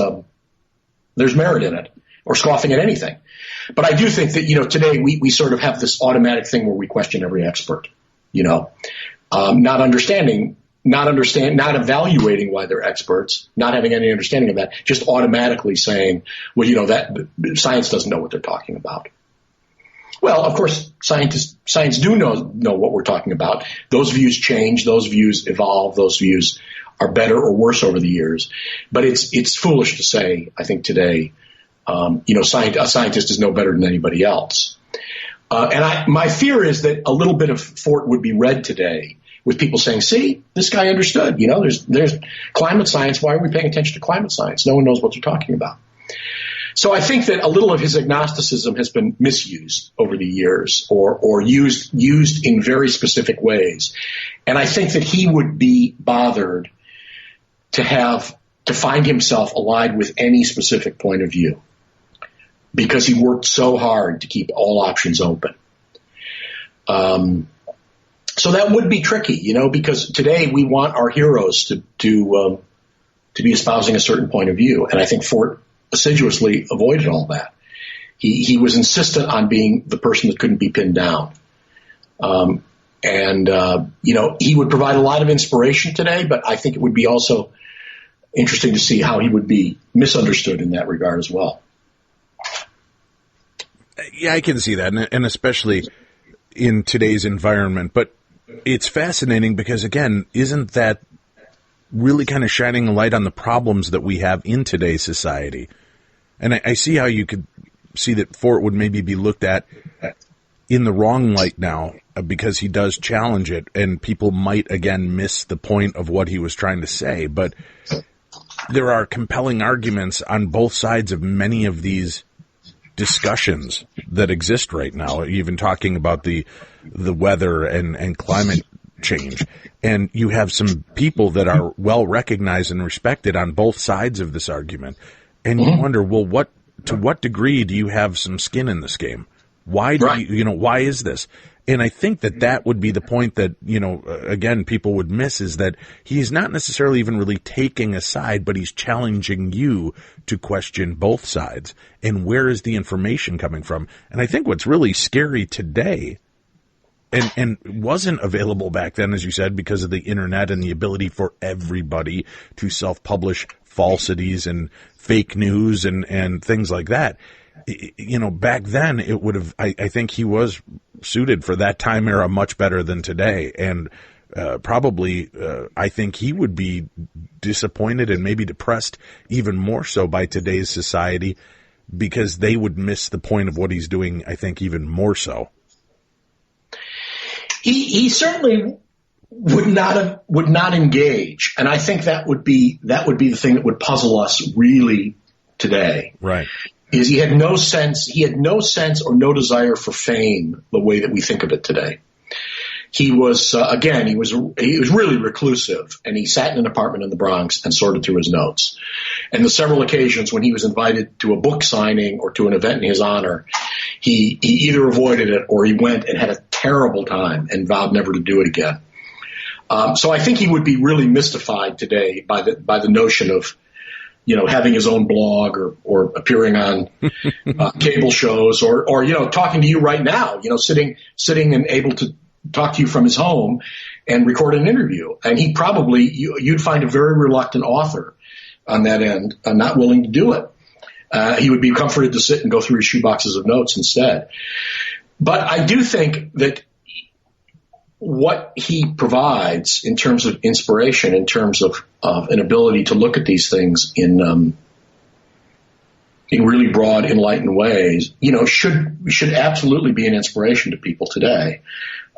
there's merit in it, or scoffing at anything. But I do think that, today we sort of have this automatic thing where we question every expert, not evaluating why they're experts, not having any understanding of that, just automatically saying, well, that science doesn't know what they're talking about. Well, of course, science do know what we're talking about. Those views change, those views evolve, those views are better or worse over the years. But it's foolish to say, I think today, a scientist is no better than anybody else. My fear is that a little bit of Fort would be read today with people saying, see, this guy understood. There's climate science. Why are we paying attention to climate science? No one knows what they're talking about. So I think that a little of his agnosticism has been misused over the years or used in very specific ways. And I think that he would be bothered to find himself allied with any specific point of view, because he worked so hard to keep all options open. So that would be tricky, because today we want our heroes to be espousing a certain point of view. And I think Fort assiduously avoided all that. He was insistent on being the person that couldn't be pinned down. He would provide a lot of inspiration today, but I think it would be also interesting to see how he would be misunderstood in that regard as well. Yeah, I can see that, and especially in today's environment. But it's fascinating because, again, isn't that really kind of shining a light on the problems that we have in today's society? And I see how you could see that Fort would maybe be looked at in the wrong light now because he does challenge it, and people might, again, miss the point of what he was trying to say. But there are compelling arguments on both sides of many of these discussions that exist right now, even talking about the weather and climate change. And you have some people that are well recognized and respected on both sides of this argument. And you wonder, well, to what degree do you have some skin in this game? Why do why is this? And I think that would be the point that, again, people would miss, is that he's not necessarily even really taking a side, but he's challenging you to question both sides. And where is the information coming from? And I think what's really scary today, and wasn't available back then, as you said, because of the internet and the ability for everybody to self-publish falsities and fake news and things like that. Back then it would have, I think he was suited for that time era much better than today. And probably I think he would be disappointed and maybe depressed even more so by today's society, because they would miss the point of what he's doing, I think, even more so. He certainly would not engage. And I think that would be the thing that would puzzle us really today. Right. Is he had no sense or no desire for fame the way that we think of it today. He was, he was really reclusive, and he sat in an apartment in the Bronx and sorted through his notes. And the several occasions when he was invited to a book signing or to an event in his honor, he either avoided it or he went and had a terrible time and vowed never to do it again. So I think he would be really mystified today by the notion of, having his own blog or appearing on cable shows or talking to you right now, sitting and able to talk to you from his home and record an interview. And he probably, you'd find a very reluctant author on that end, not willing to do it. He would be comforted to sit and go through his shoeboxes of notes instead. But I do think that what he provides in terms of inspiration, in terms of an ability to look at these things in really broad, enlightened ways, should absolutely be an inspiration to people today.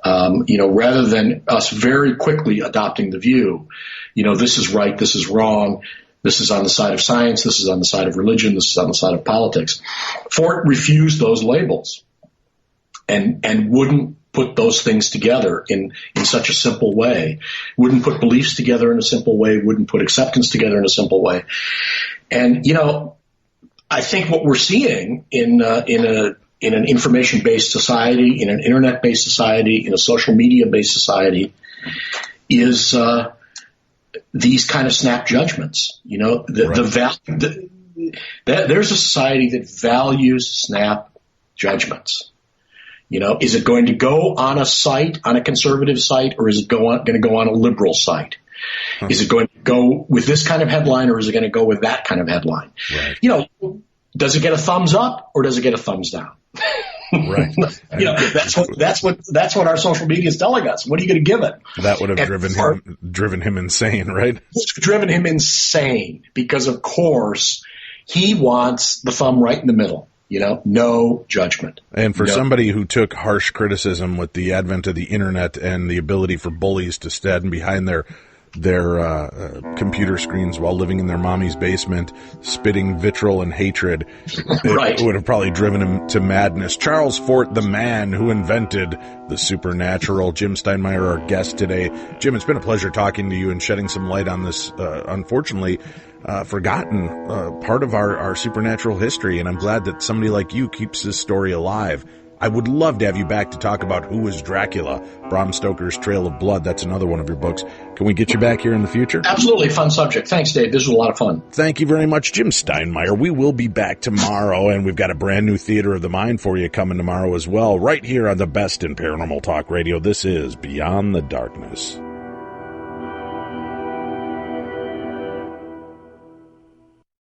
Rather than us very quickly adopting the view, this is right, this is wrong, this is on the side of science, this is on the side of religion, this is on the side of politics. Fort refused those labels and wouldn't put those things together in such a simple way, wouldn't put beliefs together in a simple way, wouldn't put acceptance together in a simple way. And, I think what we're seeing in an information-based society, in an internet-based society, in a social media-based society is these kind of snap judgments. There's a society that values snap judgments. Is it going to go on a site, on a conservative site, or is it going to go on a liberal site? Is it going to go with this kind of headline, or is it going to go with that kind of headline? Right. Does it get a thumbs up or does it get a thumbs down? Right. That's what our social media is telling us. What are you going to give it? That would have driven him insane, right? It's driven him insane because, of course, he wants the thumb right in the middle. No judgment. And for somebody who took harsh criticism with the advent of the internet and the ability for bullies to stand behind their computer screens while living in their mommy's basement, spitting vitriol and hatred, it would have probably driven him to madness. Charles Fort, the man who invented the supernatural. Jim Steinmeier, our guest today. Jim, it's been a pleasure talking to you and shedding some light on this, unfortunately, forgotten part of our supernatural history. And I'm glad that somebody like you keeps this story alive. I would love to have you back to talk about Who is Dracula, Bram Stoker's Trail of Blood. That's another one of your books. Can we get you back here in the future? Absolutely. Fun subject. Thanks, Dave. This was a lot of fun. Thank you very much, Jim Steinmeier. We will be back tomorrow, and we've got a brand new Theater of the Mind for you coming tomorrow as well, right here on the best in paranormal talk radio. This is Beyond the Darkness.